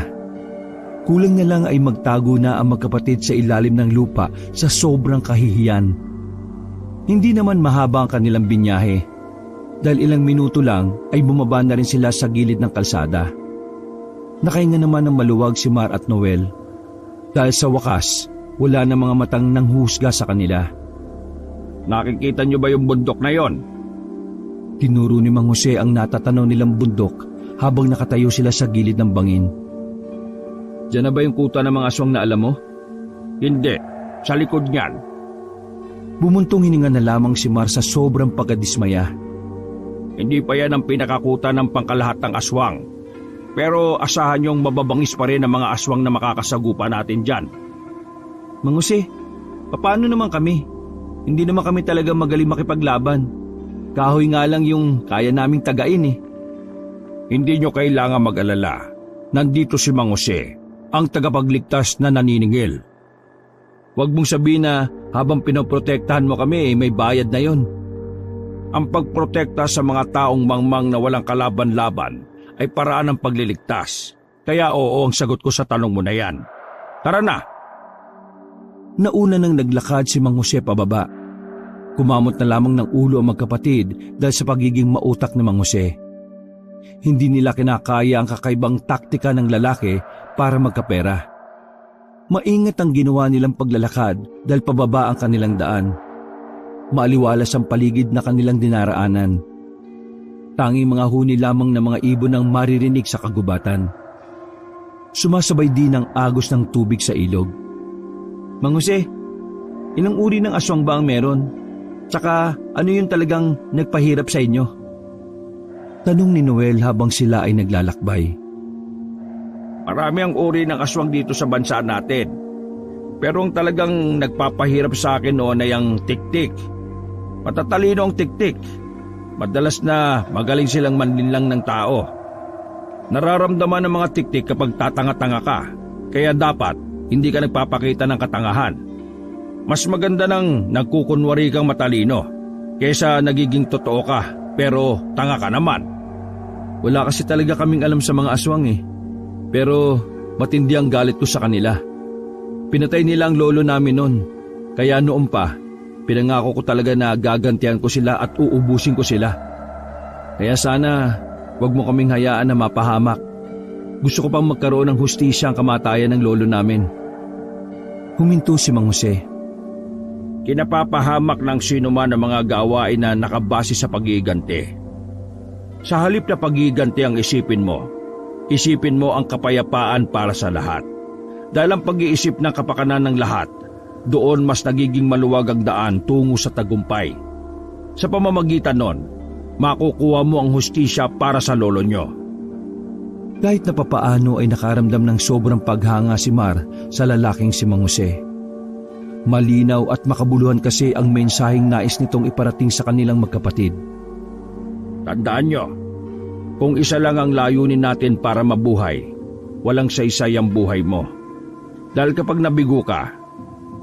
Kulang na lang ay magtago na ang magkapatid sa ilalim ng lupa sa sobrang kahihiyan. Hindi naman mahaba ang kanilang binyahe. Dahil ilang minuto lang ay bumaba na rin sila sa gilid ng kalsada. Nakahinga naman ng maluwag si Mar at Noel. Dahil sa wakas, wala na mga matang nanghusga sa kanila. Nakikita niyo ba yung bundok na yon? Tinuro ni Mang Jose ang natatanaw nilang bundok habang nakatayo sila sa gilid ng bangin. Diyan na ba yung kuta ng mga aswang na alam mo? Hindi, sa likod niyan. Bumuntong hininga na lamang si Mar sa sobrang pagkadismaya. Hindi pa yan ang pinakakuta ng pangkalahatang aswang. Pero asahan niyong mababangis pa rin ang mga aswang na makakasagupa natin dyan. Mang Jose, paano naman kami? Hindi naman kami talaga magaling makipaglaban. Kahoy nga lang yung kaya naming tagain eh. Hindi niyo kailangan mag-alala. Nandito si Mang Jose, ang tagapagligtas na naniningil. Huwag mong sabihin na habang pinoprotektahan mo kami, may bayad na yon. Ang pagprotekta sa mga taong mangmang na walang kalaban-laban ay paraan ng pagliligtas. Kaya oo ang sagot ko sa tanong mo na yan. Tara na! Nauna nang naglakad si Mang Jose pababa. Kumamot na lamang ng ulo ang magkapatid dahil sa pagiging mautak ni Mang Jose. Hindi nila kinakaya ang kakaibang taktika ng lalaki para magkapera. Maingat ang ginawa nilang paglalakad dahil pababa ang kanilang daan. Maaliwalas ang paligid na kanilang dinaraanan. Tanging mga huni lamang ng mga ibon ang maririnig sa kagubatan. Sumasabay din ang agos ng tubig sa ilog. Mang Jose, ilang uri ng aswang ba ang meron? Tsaka ano yung talagang nagpahirap sa inyo? Tanong ni Noel habang sila ay naglalakbay. Marami ang uri ng aswang dito sa bansa natin. Pero ang talagang nagpapahirap sa akin noon ay ang tiktik. Matatalino ang tiktik. Madalas na magaling silang manlinlang ng tao. Nararamdaman ng mga tiktik kapag tatanga-tanga ka. Kaya dapat hindi ka nagpapakita ng katangahan. Mas maganda nang nagkukunwari kang matalino kaysa nagiging totoo ka pero tanga ka naman. Wala kasi talaga kaming alam sa mga aswang eh. Pero matindi ang galit ko sa kanila. Pinatay nila ang lolo namin noon. Kaya noon pa, pinangako ko talaga na gagantihan ko sila at uubusin ko sila. Kaya sana, wag mo kaming hayaan na mapahamak. Gusto ko pang magkaroon ng hustisya ang kamatayan ng lolo namin. Huminto si Mang Jose. Kinapapahamak ng sino man ang mga gawain na nakabase sa pag-iiganti. Sa halip na pag-iiganti ang isipin mo ang kapayapaan para sa lahat. Dahil ang pag-iisip ng kapakanan ng lahat, doon mas nagiging maluwag ang daan tungo sa tagumpay. Sa pamamagitan nun, makukuha mo ang hustisya para sa lolo nyo. Kahit na papaano ay nakaramdam ng sobrang paghanga si Mar sa lalaking si Mang Jose. Malinaw at makabuluhan kasi ang mensaheng nais nitong iparating sa kanilang magkapatid. Tandaan nyo, kung isa lang ang layunin natin para mabuhay, walang saysay ang buhay mo. Dahil kapag nabigo ka,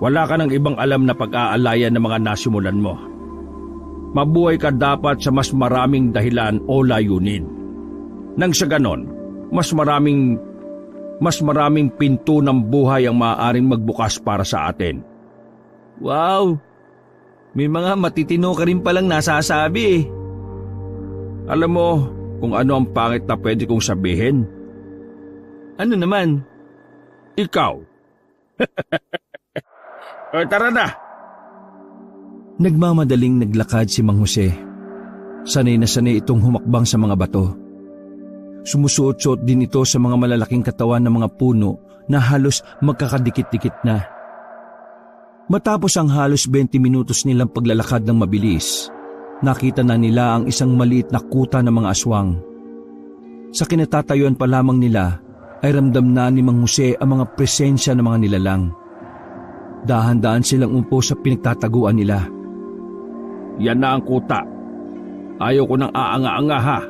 wala ka ng ibang alam na pag-aalayan ng mga nasimulan mo. Mabuhay ka dapat sa mas maraming dahilan o layunin. Nang sa ganon, mas maraming pinto ng buhay ang maaaring magbukas para sa atin. Wow! May mga matitino ka rin palang nasasabi eh. Alam mo kung ano ang pangit na pwede kong sabihin? Ano naman? Ikaw. O, tara na! Nagmamadaling naglakad si Mang Jose. Sanay na sanay itong humakbang sa mga bato. Sumusuot-suot din ito sa mga malalaking katawan ng mga puno na halos magkakadikit-dikit na. Matapos ang halos 20 minutos nilang paglalakad ng mabilis, nakita na nila ang isang maliit na kuta ng mga aswang. Sa kinatatayuan pa lamang nila ay ramdam na ni Mang Jose ang mga presensya ng mga nilalang. Dahan-dahan silang umpo sa pinagtataguan nila. Yan na ang kuta. Ayaw ko nang aanga-anga ha.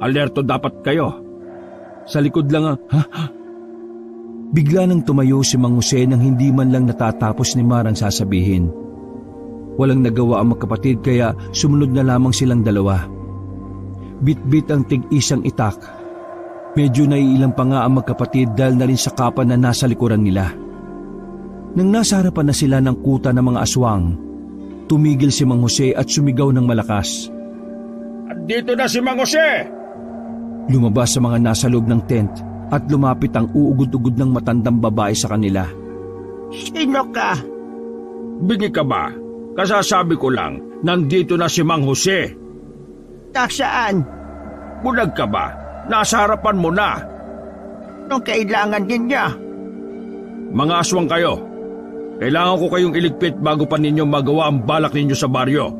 Alerto dapat kayo. Sa likod lang Bigla nang tumayo si Mang Jose nang hindi man lang natatapos ni Mar ang sasabihin. Walang nagawa ang magkapatid kaya sumunod na lamang silang dalawa. Bit-bit ang tig-isang itak. Medyo naiilang pa nga ang magkapatid dahil na rin sa kapan na nasa likuran nila. Nang nasa harapan na sila ng kuta ng mga aswang, tumigil si Mang Jose at sumigaw ng malakas. Andito na si Mang Jose! Lumabas sa mga nasa loob ng tent at lumapit ang uugod-ugod ng matandang babae sa kanila. Sino ka? Bingi ka ba? Kasasabi ko lang, nandito na si Mang Jose. Saan? Bulag ka ba? Nasa harapan mo na. Anong kailangan din niya? Mga aswang kayo. Kailangan ko kayong iligpit bago pa ninyo magawa ang balak ninyo sa baryo.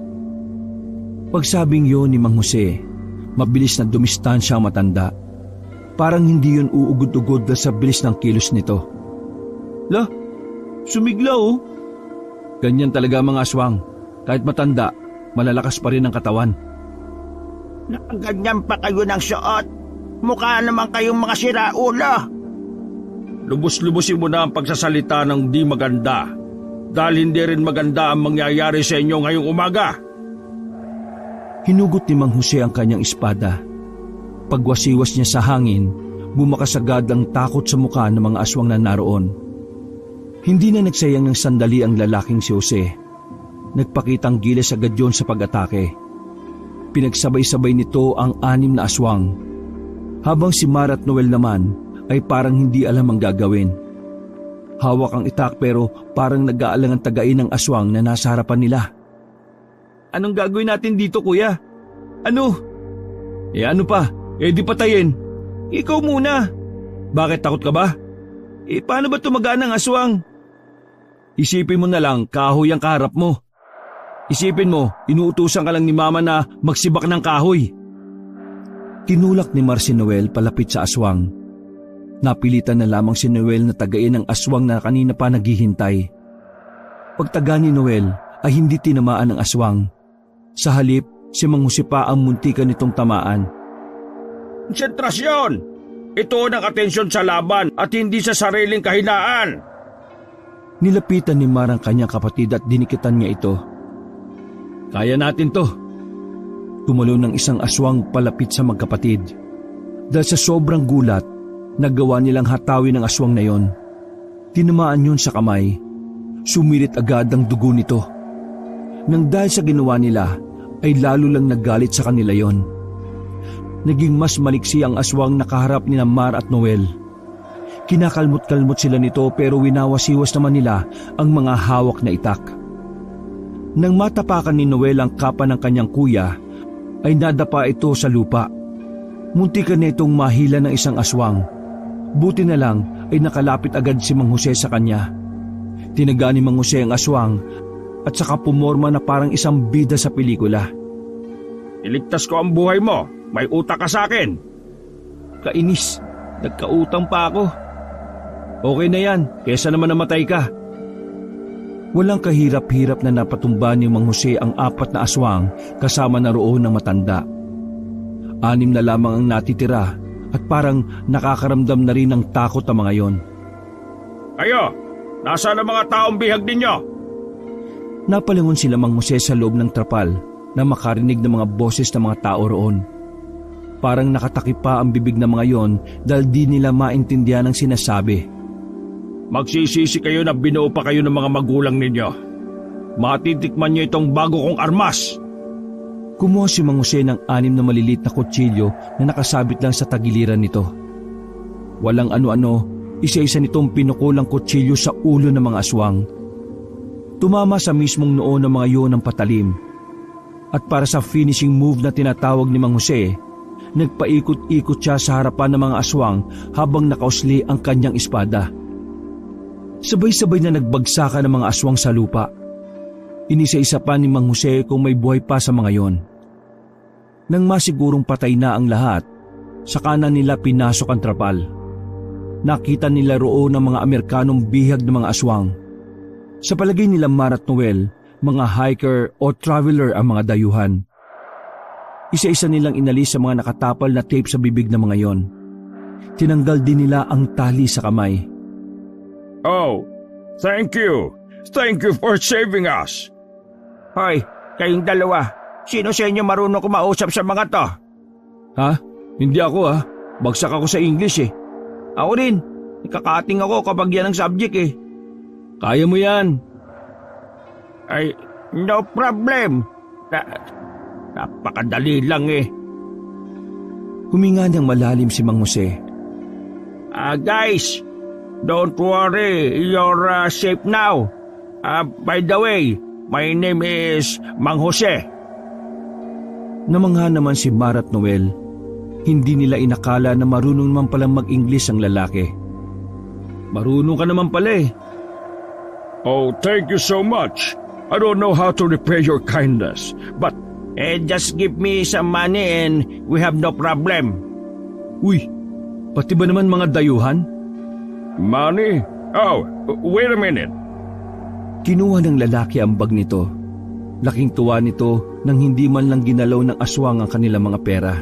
Pagsabing yun ni Mang Jose, mabilis na dumistansya ang matanda. Parang hindi yun uugod-ugod dahil sa bilis ng kilos nito. Lah, sumigla oh. Ganyan talaga mga aswang. Kahit matanda, malalakas pa rin ang katawan. Nakaganyan pa kayo ng suot. Mukha naman kayong mga siraulo. Lubos-lubosin mo na ang pagsasalita ng di maganda. Dahil hindi rin maganda ang mangyayari sa inyo ngayong umaga. Hinugot ni Mang Jose ang kanyang espada. Pagwasiwas niya sa hangin, bumakas agad ang takot sa mukha ng mga aswang na naroon. Hindi na nagsayang ng sandali ang lalaking si Jose. Nagpakitang gilas agad yun sa pag-atake. Pinagsabay-sabay nito ang 6 na aswang. Habang si Mara at Noel naman ay parang hindi alam ang gagawin. Hawak ang itak pero parang nag-aalangan tagain ng aswang na nasa harapan nila. Anong gagawin natin dito, kuya? Ano? Ano pa? Di patayin. Ikaw muna. Bakit takot ka ba? Paano ba tumagaan ng aswang? Isipin mo na lang, kahoy ang kaharap mo. Isipin mo, inuutusan ka lang ni Mama na magsibak ng kahoy. Tinulak ni Mar si Noel palapit sa aswang. Napilitan na lamang si Noel na tagain ang aswang na kanina pa naghihintay. Pagtaga ni Noel ay hindi tinamaan ng aswang. Sa halip, si Mang Jose pa ang muntikan nitong tamaan. Konsentrasyon! Ito ang atensyon sa laban at hindi sa sariling kahinaan. Nilapitan ni Mar ang kanyang kapatid at dinikitan niya ito. Kaya natin to. Tumalon ng isang aswang palapit sa magkapatid. Dahil sa sobrang gulat, nagawa nilang hatawin ang aswang na yon. Tinamaan yun sa kamay. Sumirit agad ang dugo nito. Nang dahil sa ginawa nila, ay lalo lang nagalit sa kanila yon. Naging mas maliksi ang aswang nakaharap ni Mar at Noel. Kinakalmot-kalmot sila nito pero winawasiwas naman nila ang mga hawak na itak. Nang matapakan ni Noel ang kapa ng kanyang kuya, ay nadapa ito sa lupa. Muntikan na itong mahila ng isang aswang. Buti na lang ay nakalapit agad si Mang Jose sa kanya. Tinaga ni Mang Jose ang aswang at saka pumorma na parang isang bida sa pelikula. Iligtas ko ang buhay mo. May utak ka sa akin. Kainis, nagkautang pa ako. Okay na yan, kesa naman namatay ka. Walang kahirap-hirap na napatumba ni Mang Jose ang 4 na aswang kasama na roon ng matanda. 6 na lamang ang natitira at parang nakakaramdam na rin ng takot ang mga yon. Kayo, nasaan ang mga taong bihag ninyo? Napalingon sila Mang Jose sa loob ng trapal na makarinig ng mga boses ng mga tao roon. Parang nakatakip pa ang bibig ng mga yon dahil di nila maintindihan ang sinasabi. Magsisisi kayo na binuo pa kayo ng mga magulang ninyo. Matitikman niyo itong bago kong armas. Kumuha si Mang Jose ng 6 na maliliit na kutsilyo na nakasabit lang sa tagiliran nito. Walang ano-ano, isa-isa nitong pinukulang kutsilyo sa ulo ng mga aswang. Tumama sa mismong noo ng mga yon ng patalim. At para sa finishing move na tinatawag ni Mang Jose, nagpaikot-ikot siya sa harapan ng mga aswang habang nakausli ang kanyang espada. Sabay-sabay na nagbagsakan ng mga aswang sa lupa. Inisa-isa pa ni Mang Jose kung may buhay pa sa mga yon. Nang masigurong patay na ang lahat, saka na nila pinasok ang trapal. Nakita nila roon ang mga Amerikanong bihag ng mga aswang. Sa palagay nila Mar at Noel, mga hiker o traveler ang mga dayuhan. Isa-isa nilang inalis sa mga nakatapal na tape sa bibig ng mga yon. Tinanggal din nila ang tali sa kamay. Oh, thank you. Thank you for saving us. Hoy, kayong dalawa. Sino sa inyo marunong kumausap sa mga to? Ha? Hindi ako ha. bagsak ako sa English eh. Ako rin, nakakating ako kapag yan ang subject eh. Kaya mo yan. Ay, no problem. Napakadali lang eh. Huminga ng malalim si Mang Jose. Guys, don't worry, you're safe now. By the way, my name is Mang Jose. Namangha naman si Mar at Noel. Hindi nila inakala na marunong naman palang mag-Ingles ang lalaki. Marunong ka naman pala eh. Oh, thank you so much. I don't know how to repay your kindness, but just give me some money and we have no problem. Uy, pati ba naman mga dayuhan? Money? Oh, wait a minute. Kinuha ng lalaki ang bag nito. Laking tuwa nito nang hindi man lang ginalaw ng aswang ang kanilang mga pera.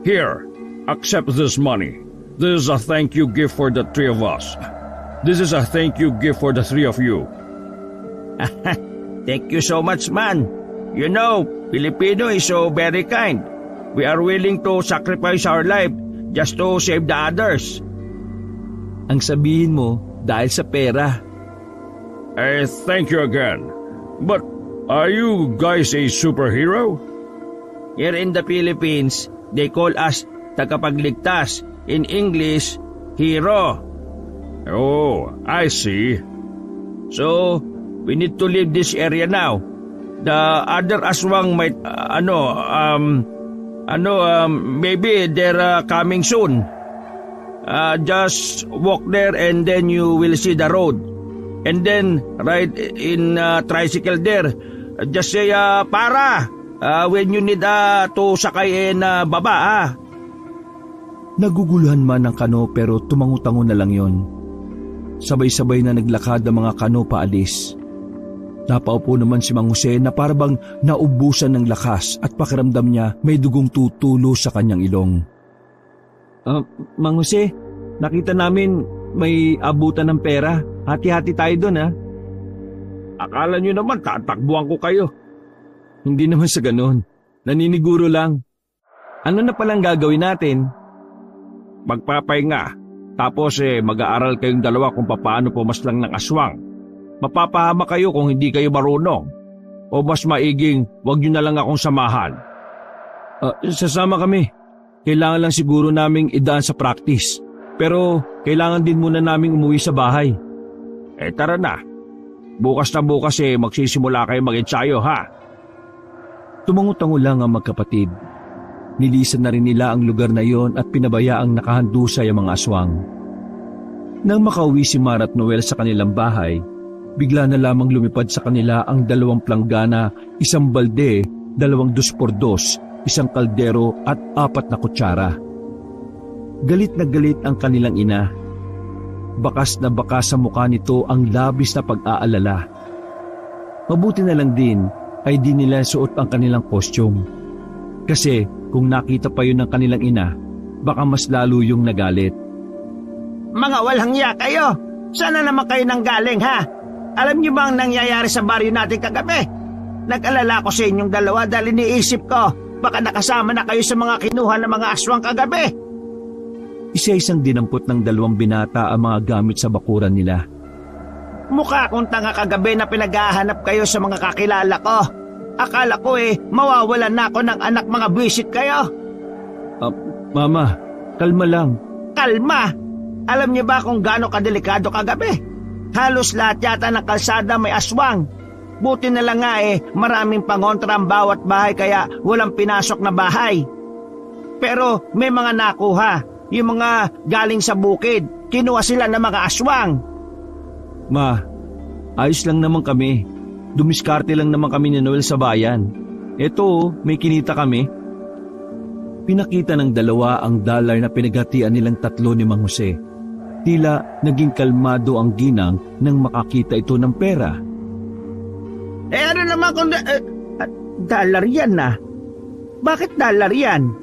Here, accept this money. This is a thank you gift for the three of us. This is a thank you gift for the three of you. Thank you so much, man. You know, Filipino is so very kind. We are willing to sacrifice our life just to save the others. Ang sabihin mo dahil sa pera. Thank you again. But are you guys a superhero? Here in the Philippines, they call us tagapagligtas. In English, hero. Oh, I see. So, we need to leave this area now. The other aswang might, maybe they're coming soon. Just walk there and then you will see the road. And then, ride in tricycle there. Just say, para, when you need to sakay in baba, Naguguluhan man ang kano pero tumango-tango na lang yon. Sabay-sabay na naglakad ang mga kano paalis. Napaupo naman si Mang Jose na parabang naubusan ng lakas at pakiramdam niya may dugong tutulo sa kanyang ilong. Mang Jose, nakita namin may abutan ng pera. Hati-hati tayo doon ha. Akala nyo naman tatakbuhan ko kayo. Hindi naman sa ganon. Naniniguro lang. Ano na palang gagawin natin? Magpapahinga. Tapos mag-aaral kayong dalawa kung paano pumaslang ng aswang. Mapapahama kayo kung hindi kayo marunong. O mas maiging wag nyo na lang akong samahan. Sasama kami. Kailangan lang siguro naming idaan sa practice. Pero kailangan din muna naming umuwi sa bahay. Tara na. Bukas na bukas magsisimula kayo mag-ensayo ha. Tumango-tango lang ang magkapatid. Nilisan na rin nila ang lugar na yon at pinabayaang nakahandusay ang mga aswang. Nang makauwi si Mar at Noel sa kanilang bahay, bigla na lamang lumipad sa kanila ang 2 planggana, 1 balde, 2 2x2, 1 kaldero at 4 na kutsara. Galit na galit ang kanilang ina. Bakas na bakas sa mukha nito ang labis na pag-aalala. Mabuti na lang din ay di nila suot ang kanilang costume. Kasi kung nakita pa yun ng kanilang ina, baka mas lalo yung nagalit. Mga walang hiya kayo! Saan na naman kayo nang galing ha? Alam niyo ba ang nangyayari sa baryo natin kagabi? Nag-alala ko sa inyong dalawa dahil iniisip ko baka nakasama na kayo sa mga kinuha ng mga aswang kagabi. Isa-isang dinampot ng 2 binata ang mga gamit sa bakuran nila. Mukha akong tanga kagabi na pinaghahanap kayo sa mga kakilala ko. Akala ko mawawalan na ako ng anak, mga buwisit kayo. Mama, kalma lang. Kalma? Alam niyo ba kung gaano kadelikado kagabi? Halos lahat yata ng kalsada may aswang. Buti na lang nga maraming pangontra ang bawat bahay kaya walang pinasok na bahay. Pero may mga nakuha, yung mga galing sa bukid. Kinuha sila ng mga aswang. Ma, ayos lang naman kami. Dumiskarte lang naman kami ni Noel sa bayan. Eto, may kinita kami. Pinakita ng 2 ang dollar na pinaghatian nilang 3 ni Mang Jose. Tila naging kalmado ang ginang nang makakita ito ng pera. Ano naman kung dollar yan na? Bakit dollar yan?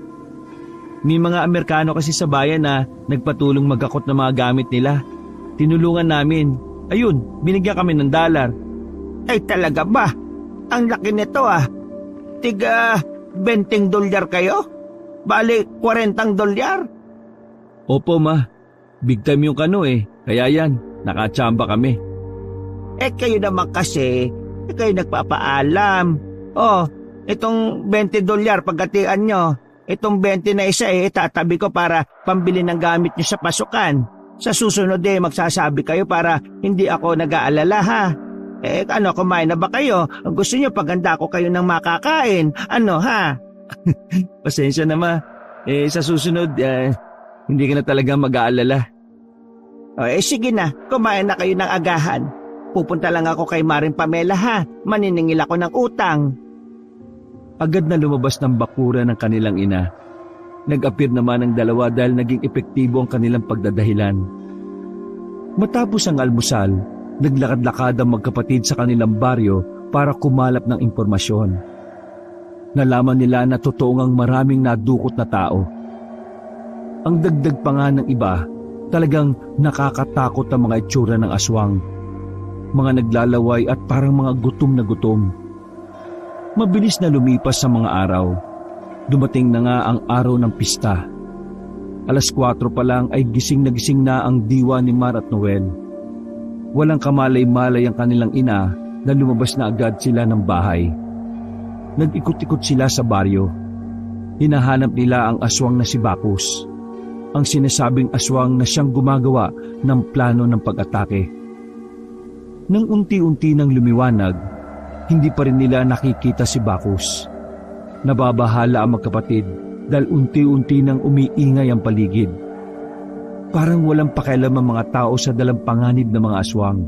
May mga Amerikano kasi sa bayan na nagpatulong magakot ng mga gamit nila. Tinulungan namin. Ayun, binigyan kami ng dollar. Ay talaga ba? Ang laki nito Tiga $20 kayo? Bale, $40. Opo ma, big time yung kano kaya yan, nakatsamba kami. Kayo naman kasi, kayo nagpapaalam. Oh, itong $20 pagkatian nyo. Itong 20 na isa itatabi ko para pambili ng gamit nyo sa pasukan. Sa susunod magsasabi kayo para hindi ako nag-aalala ha. Kumain na ba kayo? Gusto nyo paganda ko kayo ng makakain? Ano ha? Pasensya na ma, sa susunod, hindi ka na talaga mag-aalala. Sige na, kumain na kayo ng agahan. Pupunta lang ako kay Maring Pamela ha. Maniningil ako ng utang. Agad na lumabas ng bakura ng kanilang ina. Nag-appear naman ang dalawa dahil naging epektibo ang kanilang pagdadahilan. Matapos ang almusal, naglakad-lakad ang magkapatid sa kanilang baryo para kumalap ng impormasyon. Nalaman nila na totoo ngang maraming nadukot na tao. Ang dagdag pa nga ng iba, talagang nakakatakot ang mga itsura ng aswang. Mga naglalaway at parang mga gutom na gutom. Mabilis na lumipas sa mga araw. Dumating na nga ang araw ng pista. 4:00 pa lang ay gising na ang diwa ni Mar at Noel. Walang kamalay-malay ang kanilang ina na lumabas na agad sila ng bahay. Nag-ikot-ikot sila sa baryo. Hinahanap nila ang aswang na si Bacchus. Ang sinasabing aswang na siyang gumagawa ng plano ng pag-atake. Nang unti-unti nang lumiwanag, hindi pa rin nila nakikita si Bacchus. Nababahala ang magkapatid dahil unti-unti nang umiingay ang paligid. Parang walang pakialam ang mga tao sa dalampangganib ng mga aswang.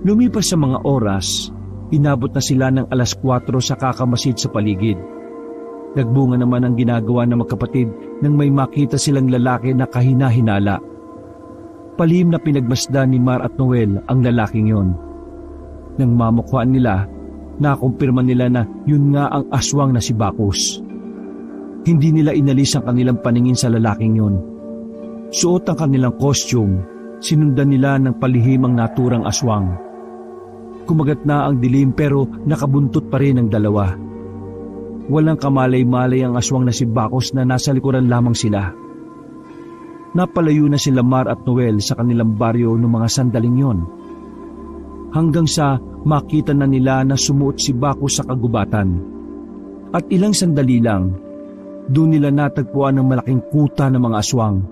Lumipas sa mga oras, inabot na sila ng 4:00 sa kakamasid sa paligid. Nagbunga naman ang ginagawa ng magkapatid nang may makita silang lalaki na kahina-hinala. Palihim na pinagmasdan ni Mar at Noel ang lalaking yon. Nang mamukhaan nila, nakumpirma nila na yun nga ang aswang na si Bacchus. Hindi nila inalis ang kanilang paningin sa lalaking yon. Suot ang kanilang costume, sinundan nila ng palihim ang naturang aswang. Kumagat na ang dilim pero nakabuntot pa rin ang dalawa. Walang kamalay-malay ang aswang na si Bacchus na nasa likuran lamang sila. Napalayo na sila Mar at Noel sa kanilang baryo noong mga sandaling yon. Hanggang sa makita na nila na sumuot si Bacchus sa kagubatan. At ilang sandali lang, doon nila natagpuan ang malaking kuta ng mga aswang.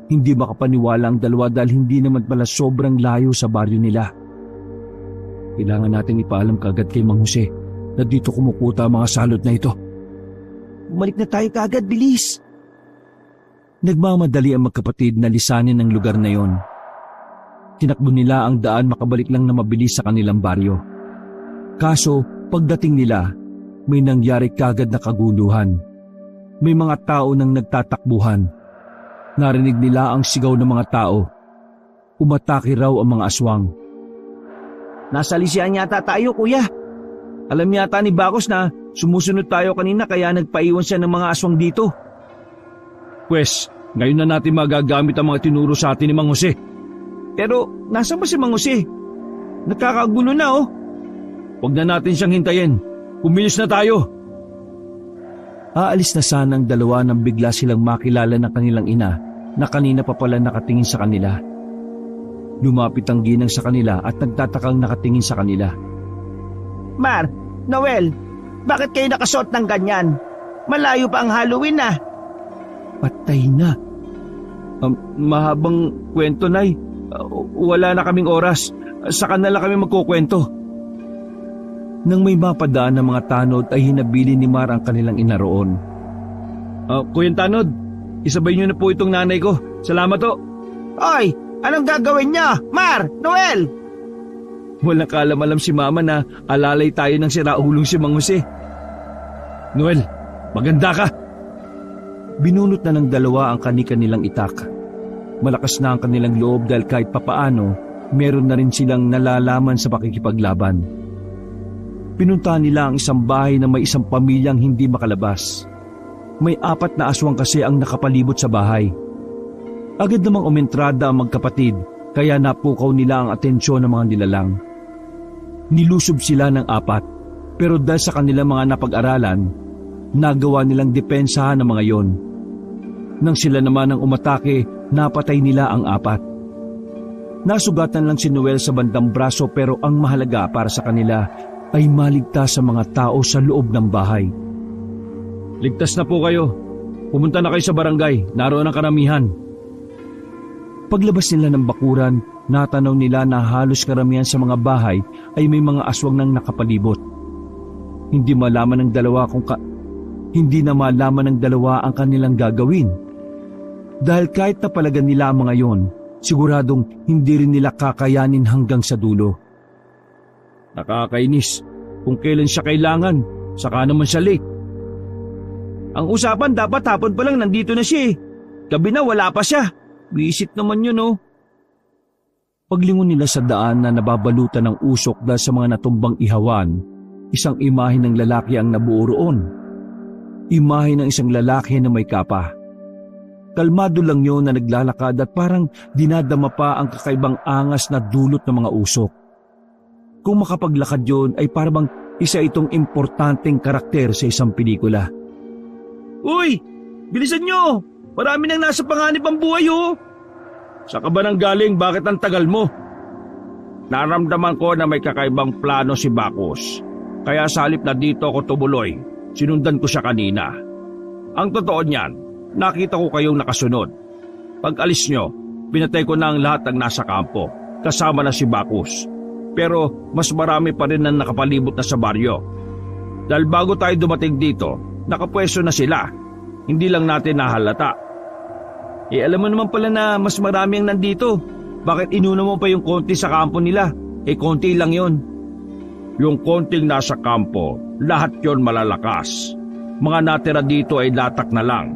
Hindi makapaniwala ang dalawa dahil hindi naman pala sobrang layo sa baryo nila. Kailangan natin ipaalam kagad kay Mang Jose na dito kumukuta ang mga salot na ito. Bumalik na tayo kagad, bilis! Nagmamadali ang magkapatid na lisanin ang lugar na yon. Tinakbo nila ang daan makabalik lang na mabilis sa kanilang baryo. Kaso, pagdating nila, may nangyari kagad na kaguluhan. May mga tao nang nagtatakbuhan. Narinig nila ang sigaw ng mga tao. Umatake raw ang mga aswang. Nasa lisian yata tayo, kuya. Alam yata ni Bacchus na sumusunod tayo kanina kaya nagpaiwan siya ng mga aswang dito. Pwes, ngayon na natin magagamit ang mga tinuro sa atin ni Mang Jose. Pero nasa ba si Mang Jose? Nakakagulo na oh. Huwag na natin siyang hintayin. Umilis na tayo. Aalis na sana ang dalawa nang bigla silang makilala ng kanilang ina na kanina pa pala nakatingin sa kanila. Lumapit ang ginang sa kanila at nagtatakang nakatingin sa kanila. Mar, Noel, bakit kayo nakasuot ng ganyan? Malayo pa ang Halloween na. Patay na. Mahabang kwento, Nay. Wala na kaming oras. Saka na lang kami magkukwento. Nang may mapadaan ng mga tanod ay hinabili ni Mar ang kanilang ina roon. Kuyang Tanod, isabay niyo na po itong nanay ko. Salamat ho. Oy, anong gagawin niyo? Mar, Noel! Walang kaalam-alam si Mama na alalay tayo ng siraulong si Mang Jose. Noel, maganda ka. Binunot na ng dalawa ang kani-kanilang itak. Malakas na ang kanilang loob dahil kahit papaano, meron na rin silang nalalaman sa pakikipaglaban. Pinuntahan nila ang isang bahay na may isang pamilyang hindi makalabas. May 4 na aswang kasi ang nakapalibot sa bahay. Agad namang umentrada ang magkapatid kaya napukaw nila ang atensyon ng mga nilalang. Nilusob sila ng 4 pero dahil sa kanilang mga napag-aralan, nagawa nilang depensahan ng mga yon. Nang sila naman ang umatake, napatay nila ang 4. Nasugatan lang si Noel sa bandang braso pero ang mahalaga para sa kanila ay maligtas sa mga tao sa loob ng bahay. Ligtas na po kayo. Pumunta na kayo sa barangay. Naroon ang karamihan. Paglabas nila ng bakuran, natanaw nila na halos karamihan sa mga bahay ay may mga aswang nang nakapalibot. Hindi na malaman ng dalawa ang kanilang gagawin. Dahil kahit napalagan nila ang mga yon, siguradong hindi rin nila kakayanin hanggang sa dulo. Nakakainis. Kung kailan siya kailangan, saka naman siya late. Ang usapan dapat hapon pa lang nandito na siya eh. Gabi na wala pa siya. Visit naman yun oh. Paglingon nila sa daan na nababalutan ng usok dahil sa mga natumbang ihawan, isang imahe ng lalaki ang nabuo roon. Imahe ng isang lalaki na may kapa. Kalmado lang yun na naglalakad at parang dinadama pa ang kakaibang angas na dulot ng mga usok. Kung makapaglakad yun ay parang isa itong importanteng karakter sa isang pelikula. Uy! Bilisan nyo! Marami nang nasa panganib ang buhay oh! Sa ka ba nang galing? Bakit ang tagal mo? Naramdaman ko na may kakaibang plano si Bacchus. Kaya sa halip na dito ako tumuloy, sinundan ko siya kanina. Ang totoo niyan, nakita ko kayong nakasunod. Pag alis nyo, pinatay ko na ang lahat ng nasa kampo, kasama na si Bacchus. Pero mas marami pa rin na nakapalibot na sa baryo. Dahil bago tayo dumating dito, nakapwesto na sila. Hindi lang natin nahalata. Alam mo naman pala na mas marami ang nandito. Bakit inuna mo pa yung konti sa kampo nila? Konti lang yon. Yung konting nasa kampo, lahat yon malalakas. Mga natira dito ay latak na lang.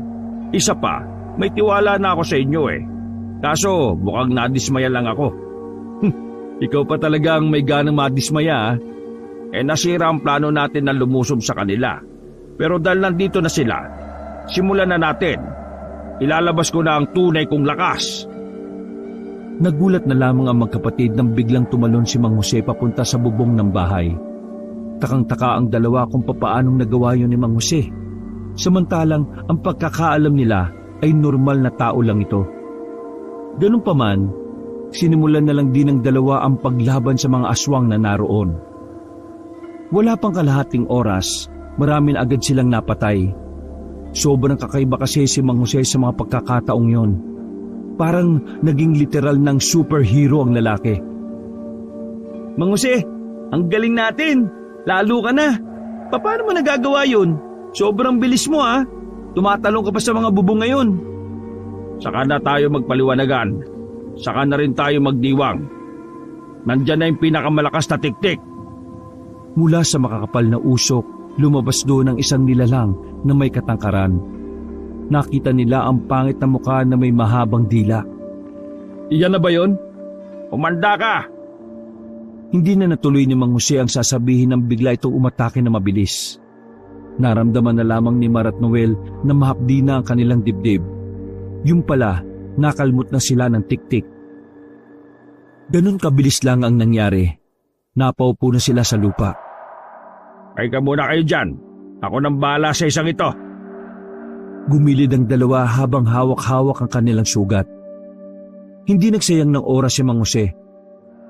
Isa pa, may tiwala na ako sa inyo eh. Kaso mukhang nadismaya lang ako. Ikaw pa talagang may ganang madismaya. Nasira ang plano natin na lumusob sa kanila. Pero dahil nandito na sila, simulan na natin. Ilalabas ko na ang tunay kong lakas. Nagulat na lamang ang magkapatid nang biglang tumalon si Mang Jose papunta sa bubong ng bahay. Takang-taka ang dalawa kung papaanong nagawa yun ni Mang Jose. Samantalang ang pagkakaalam nila ay normal na tao lang ito. Ganun pa man, sinimulan na lang din ng dalawa ang paglaban sa mga aswang na naroon. Wala pang kalahating oras, marami na agad silang napatay. Sobrang kakaiba kasi si Mang Jose sa mga pagkakataong yon. Parang naging literal ng superhero ang lalaki. Mang Jose, ang galing natin. Lalo ka na. Paano mo nagagawa yun? Sobrang bilis mo ha. Tumatalong ka pa sa mga bubong ngayon. Saka na tayo magpaliwanagan. Saka na rin tayo magdiwang. Nandyan na yung pinakamalakas na tiktik. Mula sa makakapal na usok, lumabas doon ang isang nilalang na may katangkaran. Nakita nila ang pangit na mukha na may mahabang dila. Iyan na ba yun? Umanda ka! Hindi na natuloy ni Mang Jose ang sasabihin nang bigla itong umatake na mabilis. Naramdaman na lamang ni Mar at Noel na mahapdi na ang kanilang dibdib. Yung pala, nakalmot na sila ng tiktik. Ganun kabilis lang ang nangyari. Napaupo na sila sa lupa. Ay ka muna kayo dyan. Ako nang bahala sa isang ito. Gumilid ang dalawa habang hawak-hawak ang kanilang sugat. Hindi nagsayang ng oras si Mang Jose.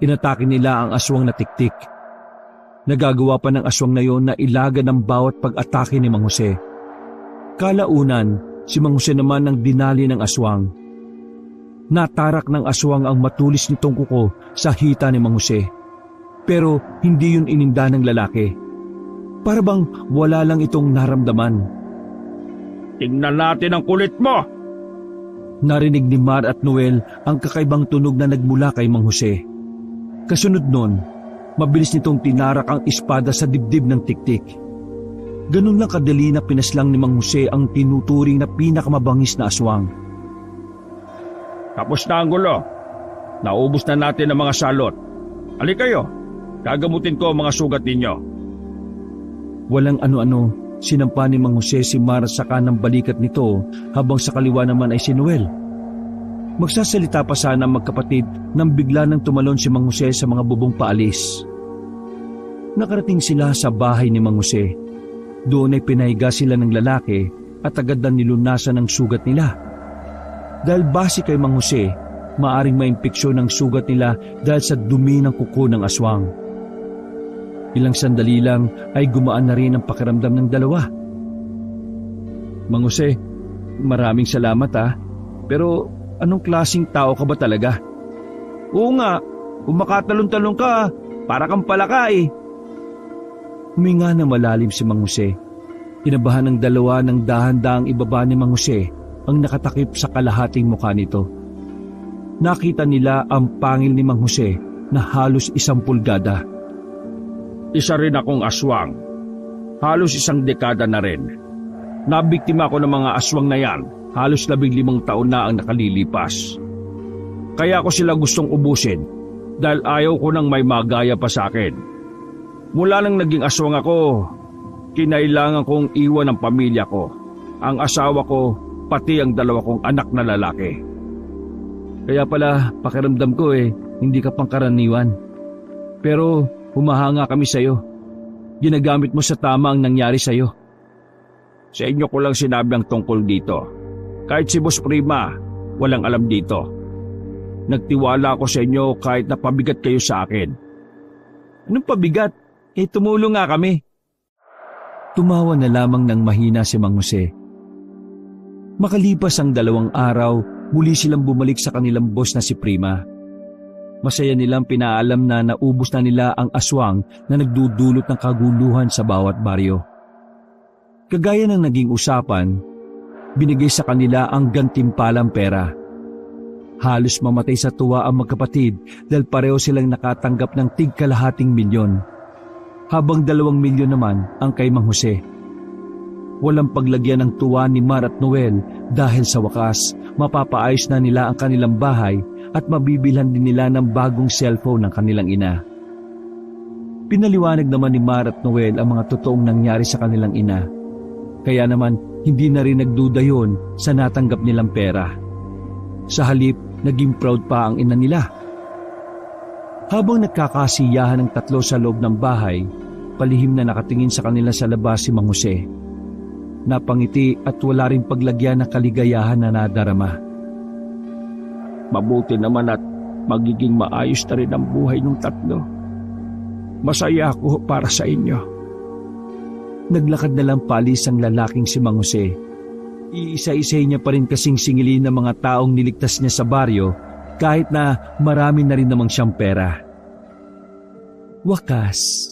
Inatake nila ang aswang na tiktik. Nagagawa pa ng aswang na yon na ilaga ng bawat pag-atake ni Mang Jose. Kalaunan, si Mang Jose naman ang dinali ng aswang. Natarak ng aswang ang matulis nitong kuko sa hita ni Mang Jose. Pero hindi yun ininda ng lalaki. Para bang wala lang itong naramdaman. Tingnan natin ang kulit mo! Narinig ni Mar at Noel ang kakaibang tunog na nagmula kay Mang Jose. Kasunod nun, mabilis nitong tinarak ang espada sa dibdib ng tiktik. Ganun lang kadali na pinaslang ni Mang Jose ang tinuturing na pinakamabangis na aswang. Tapos na ang gulo. Naubos na natin ang mga salot. Halika kayo, gagamutin ko ang mga sugat ninyo. Walang ano-ano, sinampa ni Mang Jose si Mar sa kanang balikat nito habang sa kaliwa naman ay si Noel. Magsasalita pa sana ang magkapatid nang bigla nang tumalon si Mang Jose sa mga bubong paalis. Nakarating sila sa bahay ni Mang Jose. Doon ay pinahiga sila ng lalaki at agad na nilunasan ang sugat nila. Dahil base kay Mang Jose, maaring maimpeksyon ang sugat nila dahil sa dumi ng kuko ng aswang. Ilang sandali lang ay gumaan na rin ang pakiramdam ng dalawa. Mang Jose, maraming salamat pero anong klaseng tao ka ba talaga? Oo nga, kung makatalon-talon ka, para kang palaka eh. Huminga na malalim si Mang Jose. Kinabahan ng dalawa ng dahan-dahang ibaba ni Mang Jose ang nakatakip sa kalahating mukha nito. Nakita nila ang pangil ni Mang Jose na halos 1 pulgada. Isa rin akong aswang. Halos 1 dekada na rin. Nabiktima ko ng mga aswang na yan. Halos 15 taon na ang nakalilipas. Kaya ko sila gustong ubusin dahil ayaw ko nang may magaya pa sa akin. Mula nang naging aswang ako, kinailangan kong iwan ang pamilya ko, ang asawa ko, pati ang 2 kong anak na lalaki. Kaya pala pakiramdam ko hindi ka pangkaraniwan. Pero humahanga kami sa'yo. Ginagamit mo sa tama ang nangyari sa'yo. Sa inyo ko lang sinabi ang tungkol dito. Kahit si Boss Prima, walang alam dito. Nagtiwala ako sa inyo kahit napabigat kayo sa akin. Anong pabigat? Tumulong nga kami. Tumawa na lamang ng mahina si Mang Jose. Makalipas ang 2 araw, muli silang bumalik sa kanilang boss na si Prima. Masaya nilang pinaalam na naubos na nila ang aswang na nagdudulot ng kaguluhan sa bawat baryo. Kagaya ng naging usapan, binigay sa kanila ang gantimpalang pera. Halos mamatay sa tuwa ang magkapatid dahil pareho silang nakatanggap ng tig-1/2 milyon. Habang 2 milyon naman ang kay Mang Jose. Walang paglagyan ng tuwa ni Mar at Noel dahil sa wakas, mapapaayos na nila ang kanilang bahay at mabibilhan din nila ng bagong cellphone ng kanilang ina. Pinaliwanag naman ni Mar at Noel ang mga totoong nangyari sa kanilang ina. Kaya naman, hindi na rin nagduda yon sa natanggap nilang pera. Sa halip, naging proud pa ang ina nila. Habang nagkakasiyahan ng 3 sa loob ng bahay, palihim na nakatingin sa kanila sa labas si Mang Jose. Napangiti at wala rin paglagyan ng kaligayahan na nadarama. Mabuti naman at magiging maayos na rin ang buhay ng 3. Masaya ako para sa inyo. Naglakad na lang palis ang lalaking si Mang Jose. Iisa-isay niya pa rin kasing singilin ng mga taong niligtas niya sa baryo kahit na marami na rin namang siyang pera. Wakas,